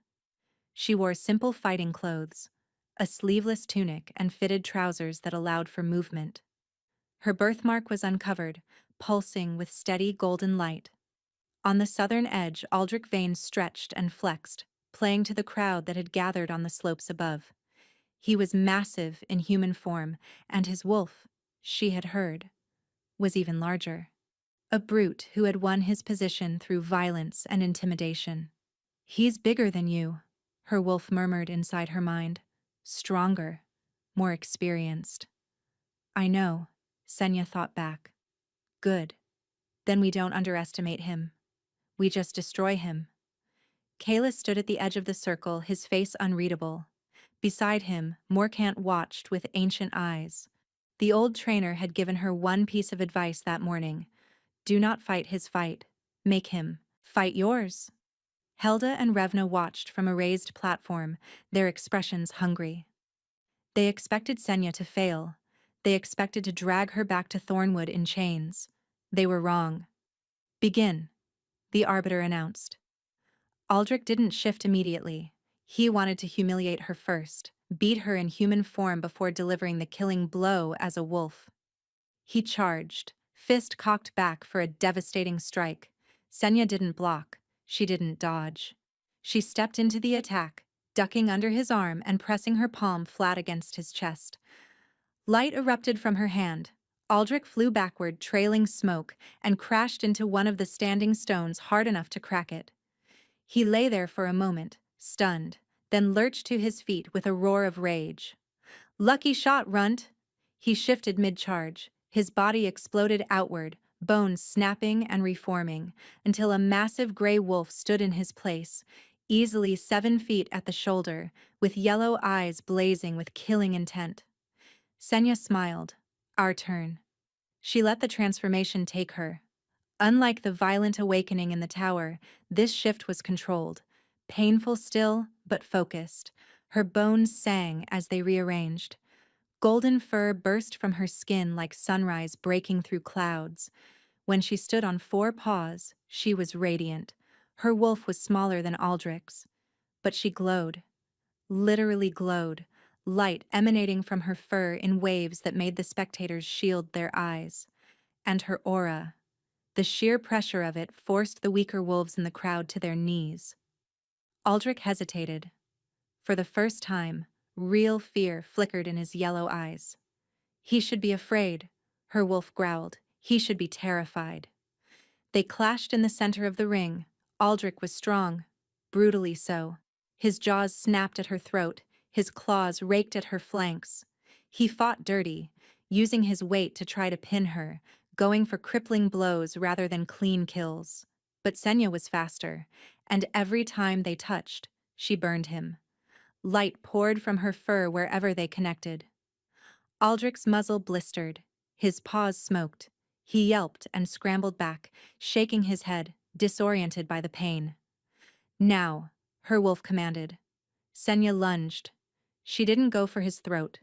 She wore simple fighting clothes, a sleeveless tunic and fitted trousers that allowed for movement. Her birthmark was uncovered, pulsing with steady golden light. On the southern edge, Aldrich veins stretched and flexed, playing to the crowd that had gathered on the slopes above. He was massive in human form, and his wolf, she had heard, was even larger. A brute who had won his position through violence and intimidation. "He's bigger than you," her wolf murmured inside her mind. "Stronger, more experienced." "I know," Senya thought back. "Good. Then we don't underestimate him. We just destroy him." Kalis stood at the edge of the circle, his face unreadable. Beside him, Morkant watched with ancient eyes. The old trainer had given her one piece of advice that morning. Do not fight his fight. Make him fight yours. Helda and Revna watched from a raised platform, their expressions hungry. They expected Senya to fail. They expected to drag her back to Thornwood in chains. They were wrong. "Begin," the arbiter announced. Aldrich didn't shift immediately. He wanted to humiliate her first, beat her in human form before delivering the killing blow as a wolf. He charged, fist cocked back for a devastating strike. Senya didn't block, she didn't dodge. She stepped into the attack, ducking under his arm and pressing her palm flat against his chest. Light erupted from her hand. Aldrich flew backward, trailing smoke, and crashed into one of the standing stones hard enough to crack it. He lay there for a moment, stunned, then lurched to his feet with a roar of rage. "Lucky shot, runt!" He shifted mid-charge. His body exploded outward, bones snapping and reforming, until a massive gray wolf stood in his place, easily 7 feet at the shoulder, with yellow eyes blazing with killing intent. Senya smiled. Our turn. She let the transformation take her. Unlike the violent awakening in the tower, this shift was controlled. Painful still, but focused. Her bones sang as they rearranged. Golden fur burst from her skin like sunrise breaking through clouds. When she stood on 4 paws, she was radiant. Her wolf was smaller than Aldrich's. But she glowed. Literally glowed. Light emanating from her fur in waves that made the spectators shield their eyes. And her aura. The sheer pressure of it forced the weaker wolves in the crowd to their knees. Aldrich hesitated. For the first time, real fear flickered in his yellow eyes. He should be afraid, her wolf growled. He should be terrified. They clashed in the center of the ring. Aldrich was strong, brutally so. His jaws snapped at her throat, his claws raked at her flanks. He fought dirty, using his weight to try to pin her, going for crippling blows rather than clean kills. But Senya was faster, and every time they touched, she burned him. Light poured from her fur wherever they connected. Aldrich's muzzle blistered, his paws smoked. He yelped and scrambled back, shaking his head, disoriented by the pain. Now, her wolf commanded. Senya lunged. She didn't go for his throat.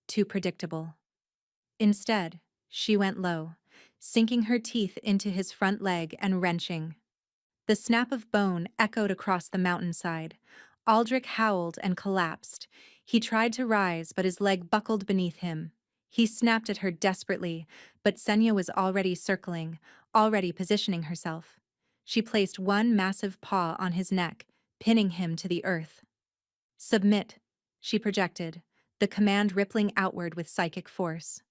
Too predictable. Instead, she went low, sinking her teeth into his front leg and wrenching. The snap of bone echoed across the mountainside. Aldrich howled and collapsed. He tried to rise, but his leg buckled beneath him. He snapped at her desperately, but Senya was already circling, already positioning herself. She placed one massive paw on his neck, pinning him to the earth. "Submit," she projected, the command rippling outward with psychic force.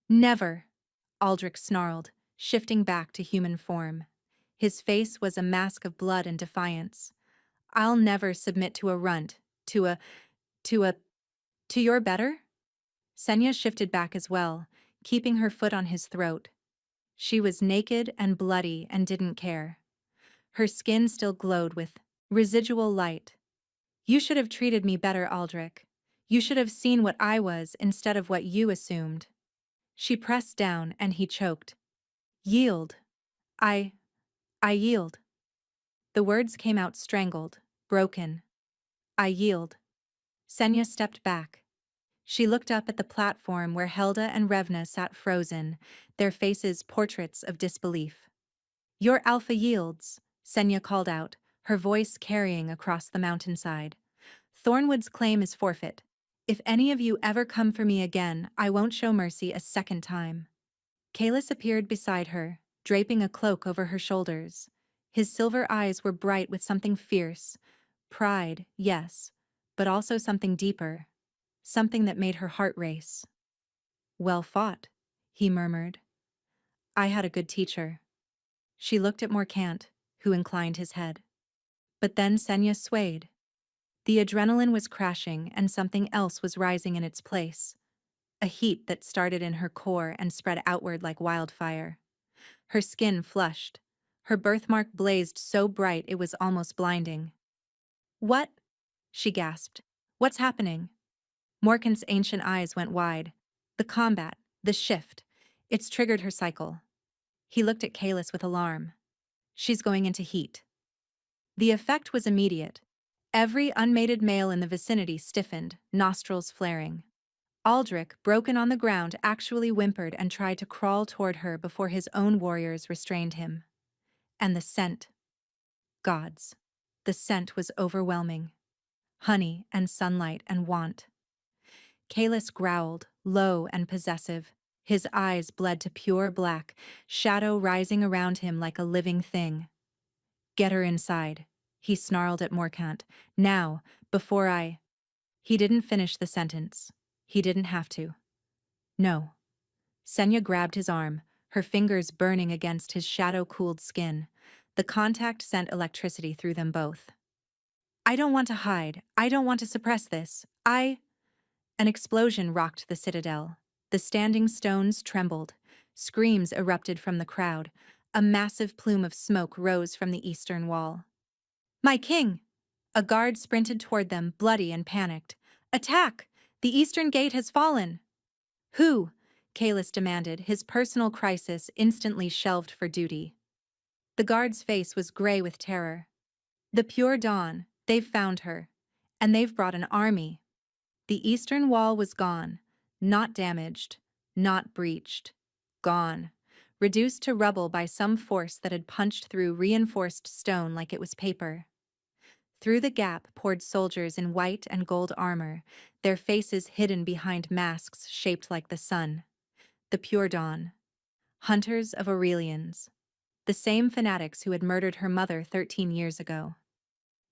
"Never," Aldrich snarled, shifting back to human form. His face was a mask of blood and defiance. "I'll never submit to a runt, to your better?" Senya shifted back as well, keeping her foot on his throat. She was naked and bloody and didn't care. Her skin still glowed with residual light. "You should have treated me better, Aldrich. You should have seen what I was instead of what you assumed." She pressed down and he choked. "Yield. I yield." The words came out strangled, broken. "I yield." Senya stepped back. She looked up at the platform where Helda and Revna sat frozen, their faces portraits of disbelief. "Your alpha yields," Senya called out, her voice carrying across the mountainside. "Thornwood's claim is forfeit. If any of you ever come for me again, I won't show mercy a second time." Kalis appeared beside her, draping a cloak over her shoulders. His silver eyes were bright with something fierce. Pride, yes, but also something deeper. Something that made her heart race. "Well fought," he murmured. "I had a good teacher." She looked at Morcant, who inclined his head. But then Senya swayed. The adrenaline was crashing and something else was rising in its place. A heat that started in her core and spread outward like wildfire. Her skin flushed. Her birthmark blazed so bright it was almost blinding. "What?" she gasped. "What's happening?" Morcant's ancient eyes went wide. The combat, the shift, it's triggered her cycle. He looked at Kalis with alarm. "She's going into heat." The effect was immediate. Every unmated male in the vicinity stiffened, nostrils flaring. Aldrich, broken on the ground, actually whimpered and tried to crawl toward her before his own warriors restrained him. And the scent. Gods. The scent was overwhelming. Honey and sunlight and want. Kalis growled, low and possessive. His eyes bled to pure black, shadow rising around him like a living thing. "Get her inside," he snarled at Morkant. "Now, before I—" He didn't finish the sentence. He didn't have to. No. Senya grabbed his arm, her fingers burning against his shadow-cooled skin. The contact sent electricity through them both. "I don't want to hide. I don't want to suppress this. An explosion rocked the citadel. The standing stones trembled. Screams erupted from the crowd. A massive plume of smoke rose from the eastern wall. "My king!" A guard sprinted toward them, bloody and panicked. "Attack! The eastern gate has fallen!" "Who?" Kalis demanded, his personal crisis instantly shelved for duty. The guard's face was gray with terror. "The pure dawn. They've found her. And they've brought an army." The eastern wall was gone, not damaged, not breached. Gone. Reduced to rubble by some force that had punched through reinforced stone like it was paper. Through the gap poured soldiers in white and gold armor, their faces hidden behind masks shaped like the sun. The pure dawn. Hunters of Aurelians. The same fanatics who had murdered her mother 13 years ago.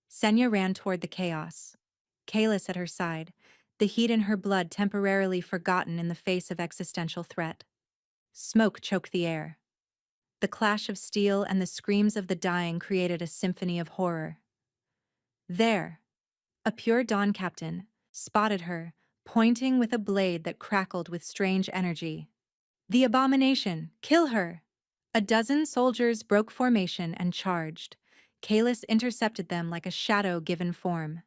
Senya ran toward the chaos. Kalis at her side, the heat in her blood temporarily forgotten in the face of existential threat. Smoke choked the air. The clash of steel and the screams of the dying created a symphony of horror. There, a pure dawn captain, spotted her, pointing with a blade that crackled with strange energy. "The abomination! Kill her!" A dozen soldiers broke formation and charged. Kalis intercepted them like a shadow given form.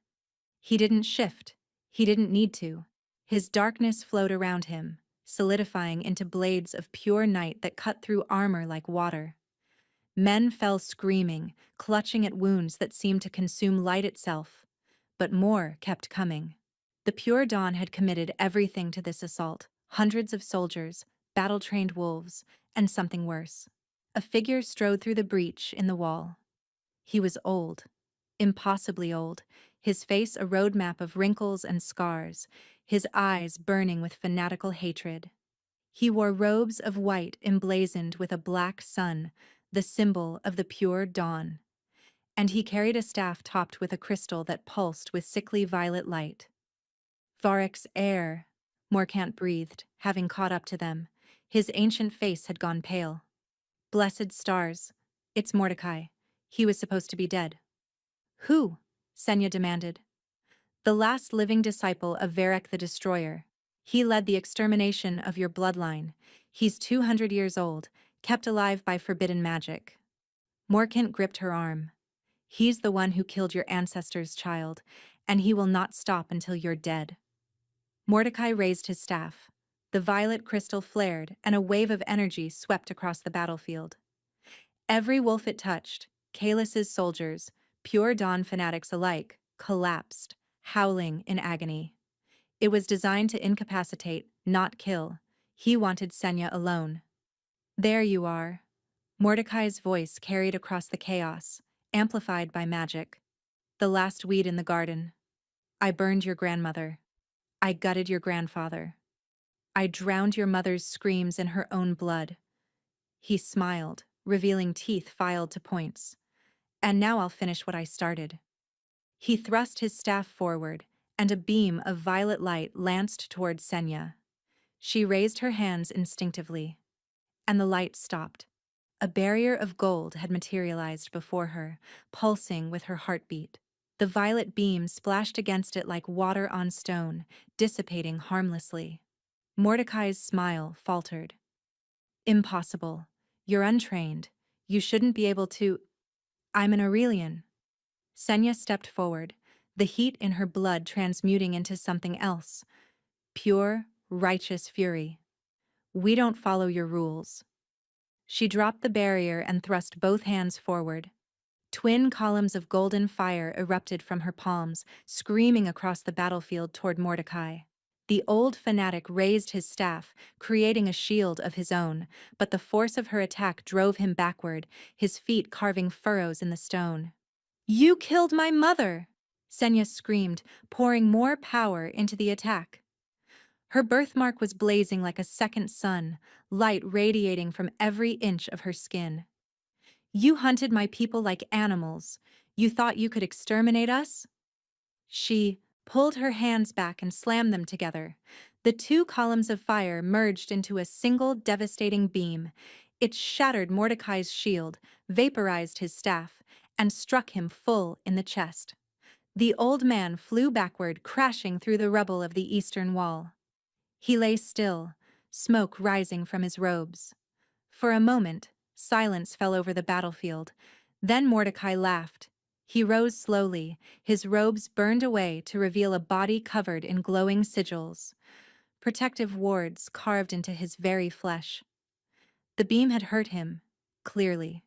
He didn't shift. He didn't need to. His darkness flowed around him, solidifying into blades of pure night that cut through armor like water. Men fell screaming, clutching at wounds that seemed to consume light itself. But more kept coming. The pure dawn had committed everything to this assault. Hundreds of soldiers, battle-trained wolves, and something worse. A figure strode through the breach in the wall. He was old. Impossibly old, his face a roadmap of wrinkles and scars, his eyes burning with fanatical hatred. He wore robes of white emblazoned with a black sun, the symbol of the pure dawn. And he carried a staff topped with a crystal that pulsed with sickly violet light. "Varrick's heir," Morkant breathed, having caught up to them. His ancient face had gone pale. "Blessed stars. It's Mordecai. He was supposed to be dead." "Who?" Senya demanded. "The last living disciple of Varrick the Destroyer. He led the extermination of your bloodline. He's 200 years old, kept alive by forbidden magic." Morkant gripped her arm. "He's the one who killed your ancestor's child, and he will not stop until you're dead." Mordecai raised his staff. The violet crystal flared, and a wave of energy swept across the battlefield. Every wolf it touched, Kalis's soldiers, pure dawn fanatics alike, collapsed, howling in agony. It was designed to incapacitate, not kill. He wanted Senya alone. "There you are." Mordecai's voice carried across the chaos, amplified by magic. "The last weed in the garden. I burned your grandmother. I gutted your grandfather. I drowned your mother's screams in her own blood." He smiled, revealing teeth filed to points. "And now I'll finish what I started." He thrust his staff forward, and a beam of violet light lanced toward Senya. She raised her hands instinctively. And the light stopped. A barrier of gold had materialized before her, pulsing with her heartbeat. The violet beam splashed against it like water on stone, dissipating harmlessly. Mordecai's smile faltered. "Impossible. You're untrained. You shouldn't be able to—" "I'm an Aurelian." Senya stepped forward, the heat in her blood transmuting into something else. Pure, righteous fury. "We don't follow your rules." She dropped the barrier and thrust both hands forward. Twin columns of golden fire erupted from her palms, screaming across the battlefield toward Mordecai. The old fanatic raised his staff, creating a shield of his own, but the force of her attack drove him backward, his feet carving furrows in the stone. "You killed my mother!" Senya screamed, pouring more power into the attack. Her birthmark was blazing like a second sun, light radiating from every inch of her skin. You hunted my people like animals. You thought you could exterminate us? She pulled her hands back and slammed them together. The two columns of fire merged into a single devastating beam. It shattered Mordecai's shield, vaporized his staff, and struck him full in the chest. The old man flew backward, crashing through the rubble of the eastern wall. He lay still, smoke rising from his robes. For a moment, silence fell over the battlefield. Then Mordecai laughed. He rose slowly, his robes burned away to reveal a body covered in glowing sigils, protective wards carved into his very flesh. The beam had hurt him, clearly,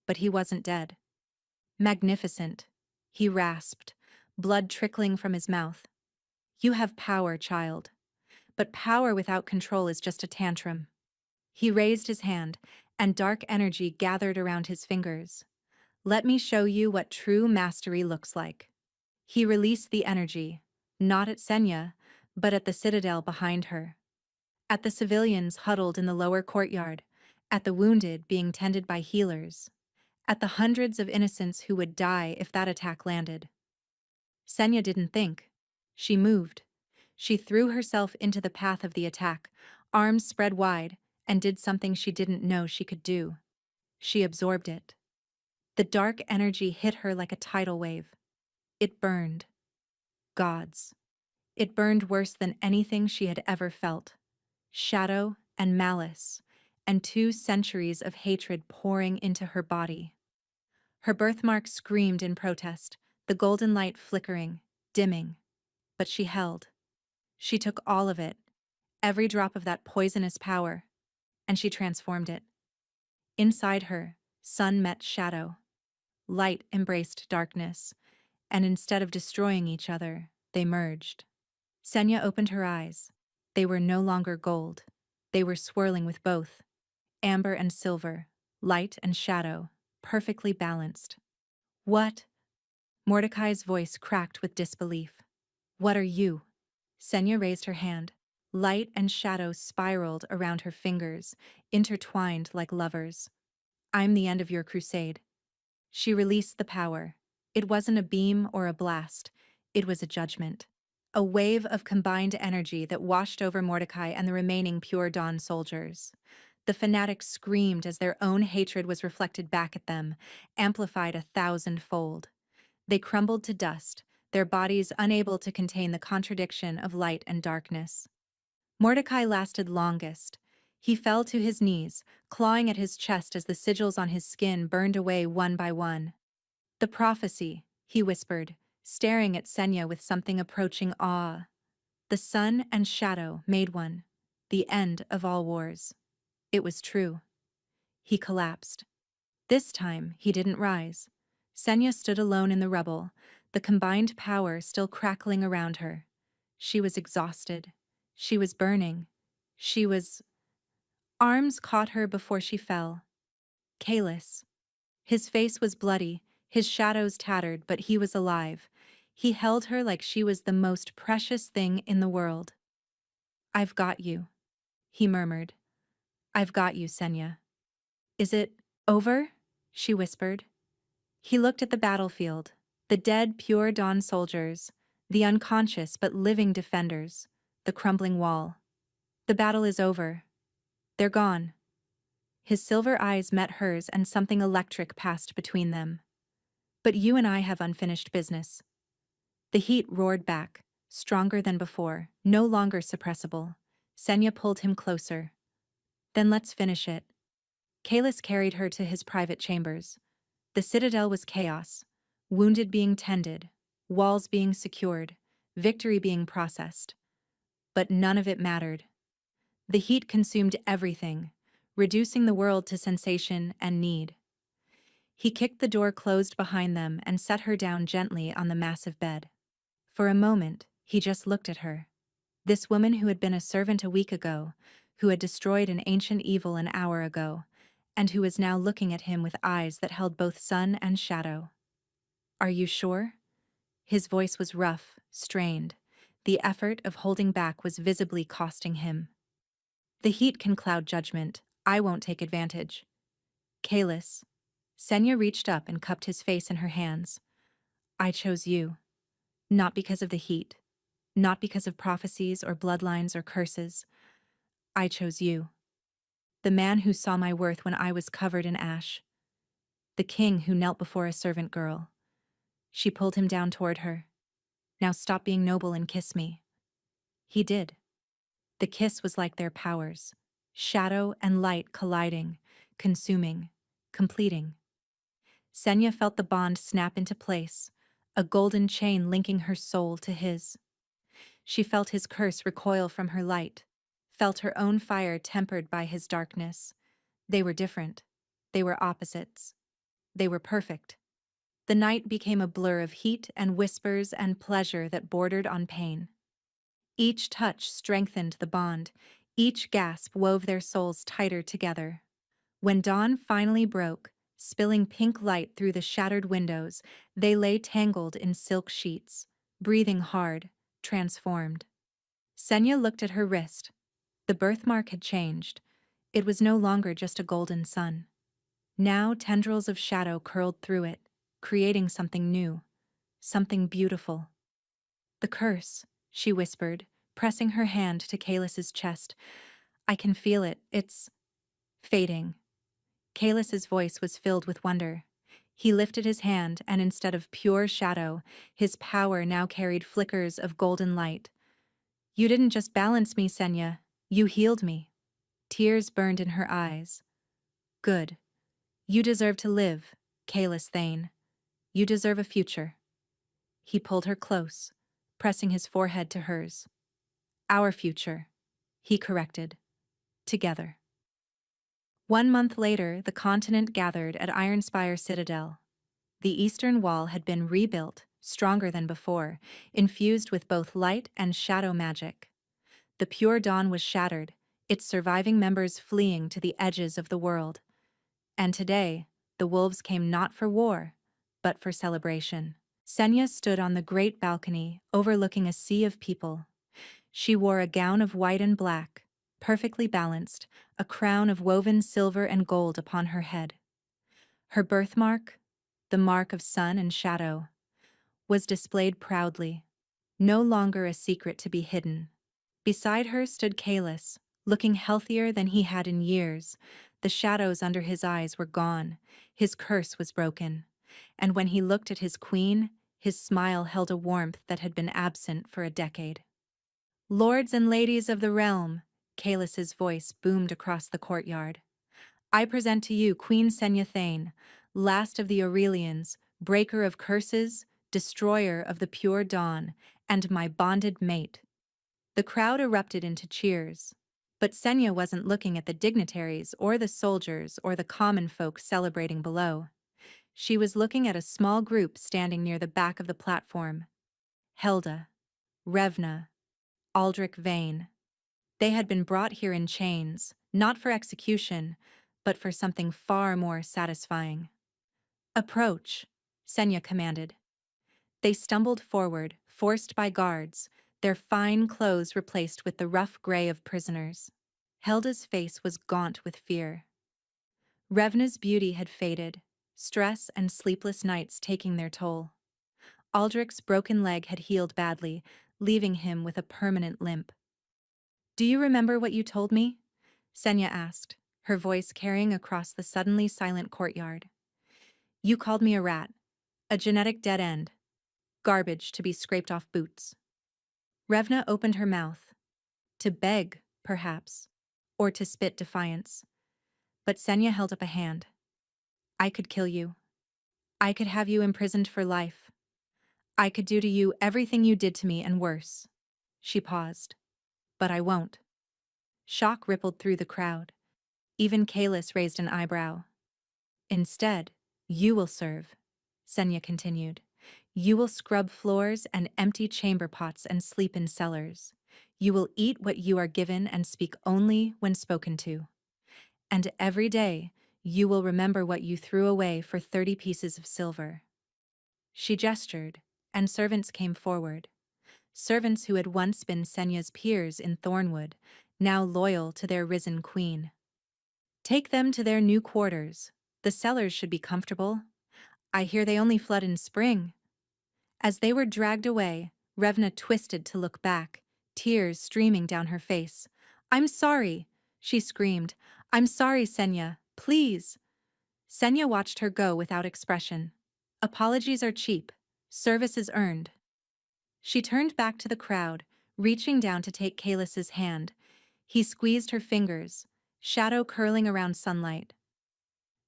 but he wasn't dead. Magnificent, he rasped, blood trickling from his mouth. You have power, child. But power without control is just a tantrum. He raised his hand, and dark energy gathered around his fingers. Let me show you what true mastery looks like. He released the energy, not at Senya, but at the citadel behind her. At the civilians huddled in the lower courtyard, at the wounded being tended by healers, at the hundreds of innocents who would die if that attack landed. Senya didn't think. She moved. She threw herself into the path of the attack, arms spread wide, and did something she didn't know she could do. She absorbed it. The dark energy hit her like a tidal wave. It burned. Gods. It burned worse than anything she had ever felt. Shadow and malice, and 2 centuries of hatred pouring into her body. Her birthmark screamed in protest, the golden light flickering, dimming. But she held. She took all of it, every drop of that poisonous power, and she transformed it. Inside her, sun met shadow. Light embraced darkness, and instead of destroying each other, they merged. Senya opened her eyes. They were no longer gold. They were swirling with both, amber and silver, light and shadow, perfectly balanced. What? Mordecai's voice cracked with disbelief. What are you? Senya raised her hand. Light and shadow spiraled around her fingers, intertwined like lovers. I'm the end of your crusade. She released the power. It wasn't a beam or a blast. It was a judgment. A wave of combined energy that washed over Mordecai and the remaining Pure Dawn soldiers. The fanatics screamed as their own hatred was reflected back at them, amplified 1,000-fold. They crumbled to dust, their bodies unable to contain the contradiction of light and darkness. Mordecai lasted longest. He fell to his knees, clawing at his chest as the sigils on his skin burned away one by one. The prophecy, he whispered, staring at Senya with something approaching awe. The sun and shadow made one, the end of all wars. It was true. He collapsed. This time, he didn't rise. Senya stood alone in the rubble, the combined power still crackling around her. She was exhausted. She was burning. Arms caught her before she fell. Kalis. His face was bloody, his shadows tattered, but he was alive. He held her like she was the most precious thing in the world. I've got you, he murmured. I've got you, Senya. Is it over? She whispered. He looked at the battlefield, the dead Pure Dawn soldiers, the unconscious but living defenders, the crumbling wall. The battle is over. They're gone. His silver eyes met hers and something electric passed between them. But you and I have unfinished business. The heat roared back, stronger than before, no longer suppressible. Senya pulled him closer. Then let's finish it. Kalis carried her to his private chambers. The citadel was chaos, wounded being tended, walls being secured, victory being processed. But none of it mattered. The heat consumed everything, reducing the world to sensation and need. He kicked the door closed behind them and set her down gently on the massive bed. For a moment, he just looked at her. This woman who had been a servant a week ago, who had destroyed an ancient evil an hour ago, and who was now looking at him with eyes that held both sun and shadow. Are you sure? His voice was rough, strained. The effort of holding back was visibly costing him. The heat can cloud judgment. I won't take advantage. Kalis. Senya reached up and cupped his face in her hands. I chose you. Not because of the heat. Not because of prophecies or bloodlines or curses. I chose you. The man who saw my worth when I was covered in ash. The king who knelt before a servant girl. She pulled him down toward her. Now stop being noble and kiss me. He did. The kiss was like their powers. Shadow and light colliding, consuming, completing. Senya felt the bond snap into place, a golden chain linking her soul to his. She felt his curse recoil from her light, felt her own fire tempered by his darkness. They were different. They were opposites. They were perfect. The night became a blur of heat and whispers and pleasure that bordered on pain. Each touch strengthened the bond. Each gasp wove their souls tighter together. When dawn finally broke, spilling pink light through the shattered windows, they lay tangled in silk sheets, breathing hard, transformed. Senya looked at her wrist. The birthmark had changed. It was no longer just a golden sun. Now tendrils of shadow curled through it, creating something new, something beautiful. The curse, she whispered, pressing her hand to Kalis's chest. I can feel it. It's fading. Kalis's voice was filled with wonder. He lifted his hand, and instead of pure shadow, his power now carried flickers of golden light. You didn't just balance me, Senya. You healed me. Tears burned in her eyes. Good. You deserve to live, Kalis Thane. You deserve a future. He pulled her close, pressing his forehead to hers. Our future, he corrected. Together. 1 month later, the continent gathered at Ironspire Citadel. The eastern wall had been rebuilt, stronger than before, infused with both light and shadow magic. The pure dawn was shattered, its surviving members fleeing to the edges of the world. And today, the wolves came not for war, but for celebration. Senya stood on the great balcony, overlooking a sea of people. She wore a gown of white and black, perfectly balanced, a crown of woven silver and gold upon her head. Her birthmark, the mark of sun and shadow, was displayed proudly, no longer a secret to be hidden. Beside her stood Kalis, looking healthier than he had in years. The shadows under his eyes were gone, his curse was broken, and when he looked at his queen, his smile held a warmth that had been absent for a decade. Lords and ladies of the realm, Kalis's voice boomed across the courtyard. I present to you Queen Senya Thane, last of the Aurelians, breaker of curses, destroyer of the pure dawn, and my bonded mate. The crowd erupted into cheers. But Senya wasn't looking at the dignitaries or the soldiers or the common folk celebrating below. She was looking at a small group standing near the back of the platform. Helda, Revna, Aldrich Vane. They had been brought here in chains, not for execution, but for something far more satisfying. Approach, Senya commanded. They stumbled forward, forced by guards, their fine clothes replaced with the rough gray of prisoners. Helda's face was gaunt with fear. Revna's beauty had faded, stress and sleepless nights taking their toll. Aldrich's broken leg had healed badly, leaving him with a permanent limp. Do you remember what you told me? Senya asked, her voice carrying across the suddenly silent courtyard. You called me a rat, a genetic dead end, garbage to be scraped off boots. Revna opened her mouth. To beg, perhaps, or to spit defiance. But Senya held up a hand. I could kill you. I could have you imprisoned for life. I could do to you everything you did to me and worse. She paused. But I won't. Shock rippled through the crowd. Even Kalis raised an eyebrow. Instead, you will serve, Senya continued. You will scrub floors and empty chamber pots and sleep in cellars. You will eat what you are given and speak only when spoken to. And every day, you will remember what you threw away for 30 pieces of silver. She gestured, and servants came forward. servants who had once been Senya's peers in Thornwood, now loyal to their risen queen. Take them to their new quarters. The cellars should be comfortable. I hear they only flood in spring. As they were dragged away, Revna twisted to look back, tears streaming down her face. "I'm sorry," she screamed. "I'm sorry, Senya. Please." Senya watched her go without expression. Apologies are cheap. Service is earned. She turned back to the crowd, reaching down to take Kalis's hand. He squeezed her fingers, shadow curling around sunlight.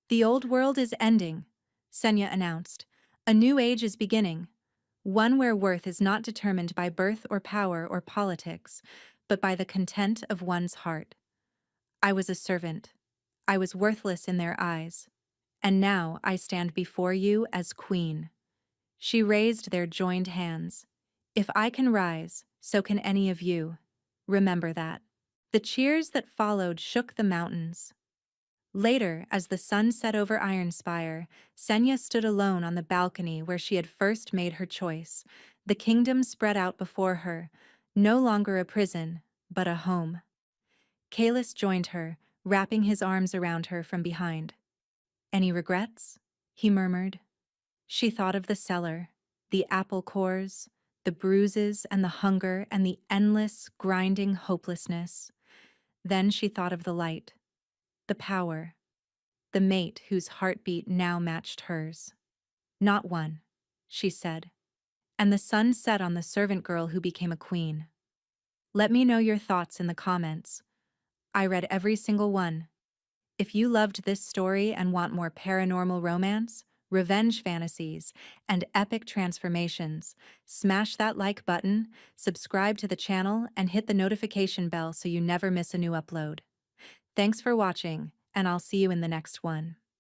"The old world is ending," Senya announced. "A new age is beginning. One where worth is not determined by birth or power or politics, but by the content of one's heart. I was a servant. I was worthless in their eyes. And now I stand before you as queen." She raised their joined hands. "If I can rise, so can any of you. Remember that." The cheers that followed shook the mountains. Later, as the sun set over Ironspire, Senya stood alone on the balcony where she had first made her choice. The kingdom spread out before her, no longer a prison, but a home. Kalis joined her, wrapping his arms around her from behind. "Any regrets?" he murmured. She thought of the cellar, the apple cores, the bruises and the hunger and the endless, grinding hopelessness. Then she thought of the light, the power, the mate whose heartbeat now matched hers. "Not one," she said. And the sun set on the servant girl who became a queen. Let me know your thoughts in the comments. I read every single one. If you loved this story and want more paranormal romance, revenge fantasies, and epic transformations, smash that like button, subscribe to the channel, and hit the notification bell so you never miss a new upload. Thanks for watching, and I'll see you in the next one.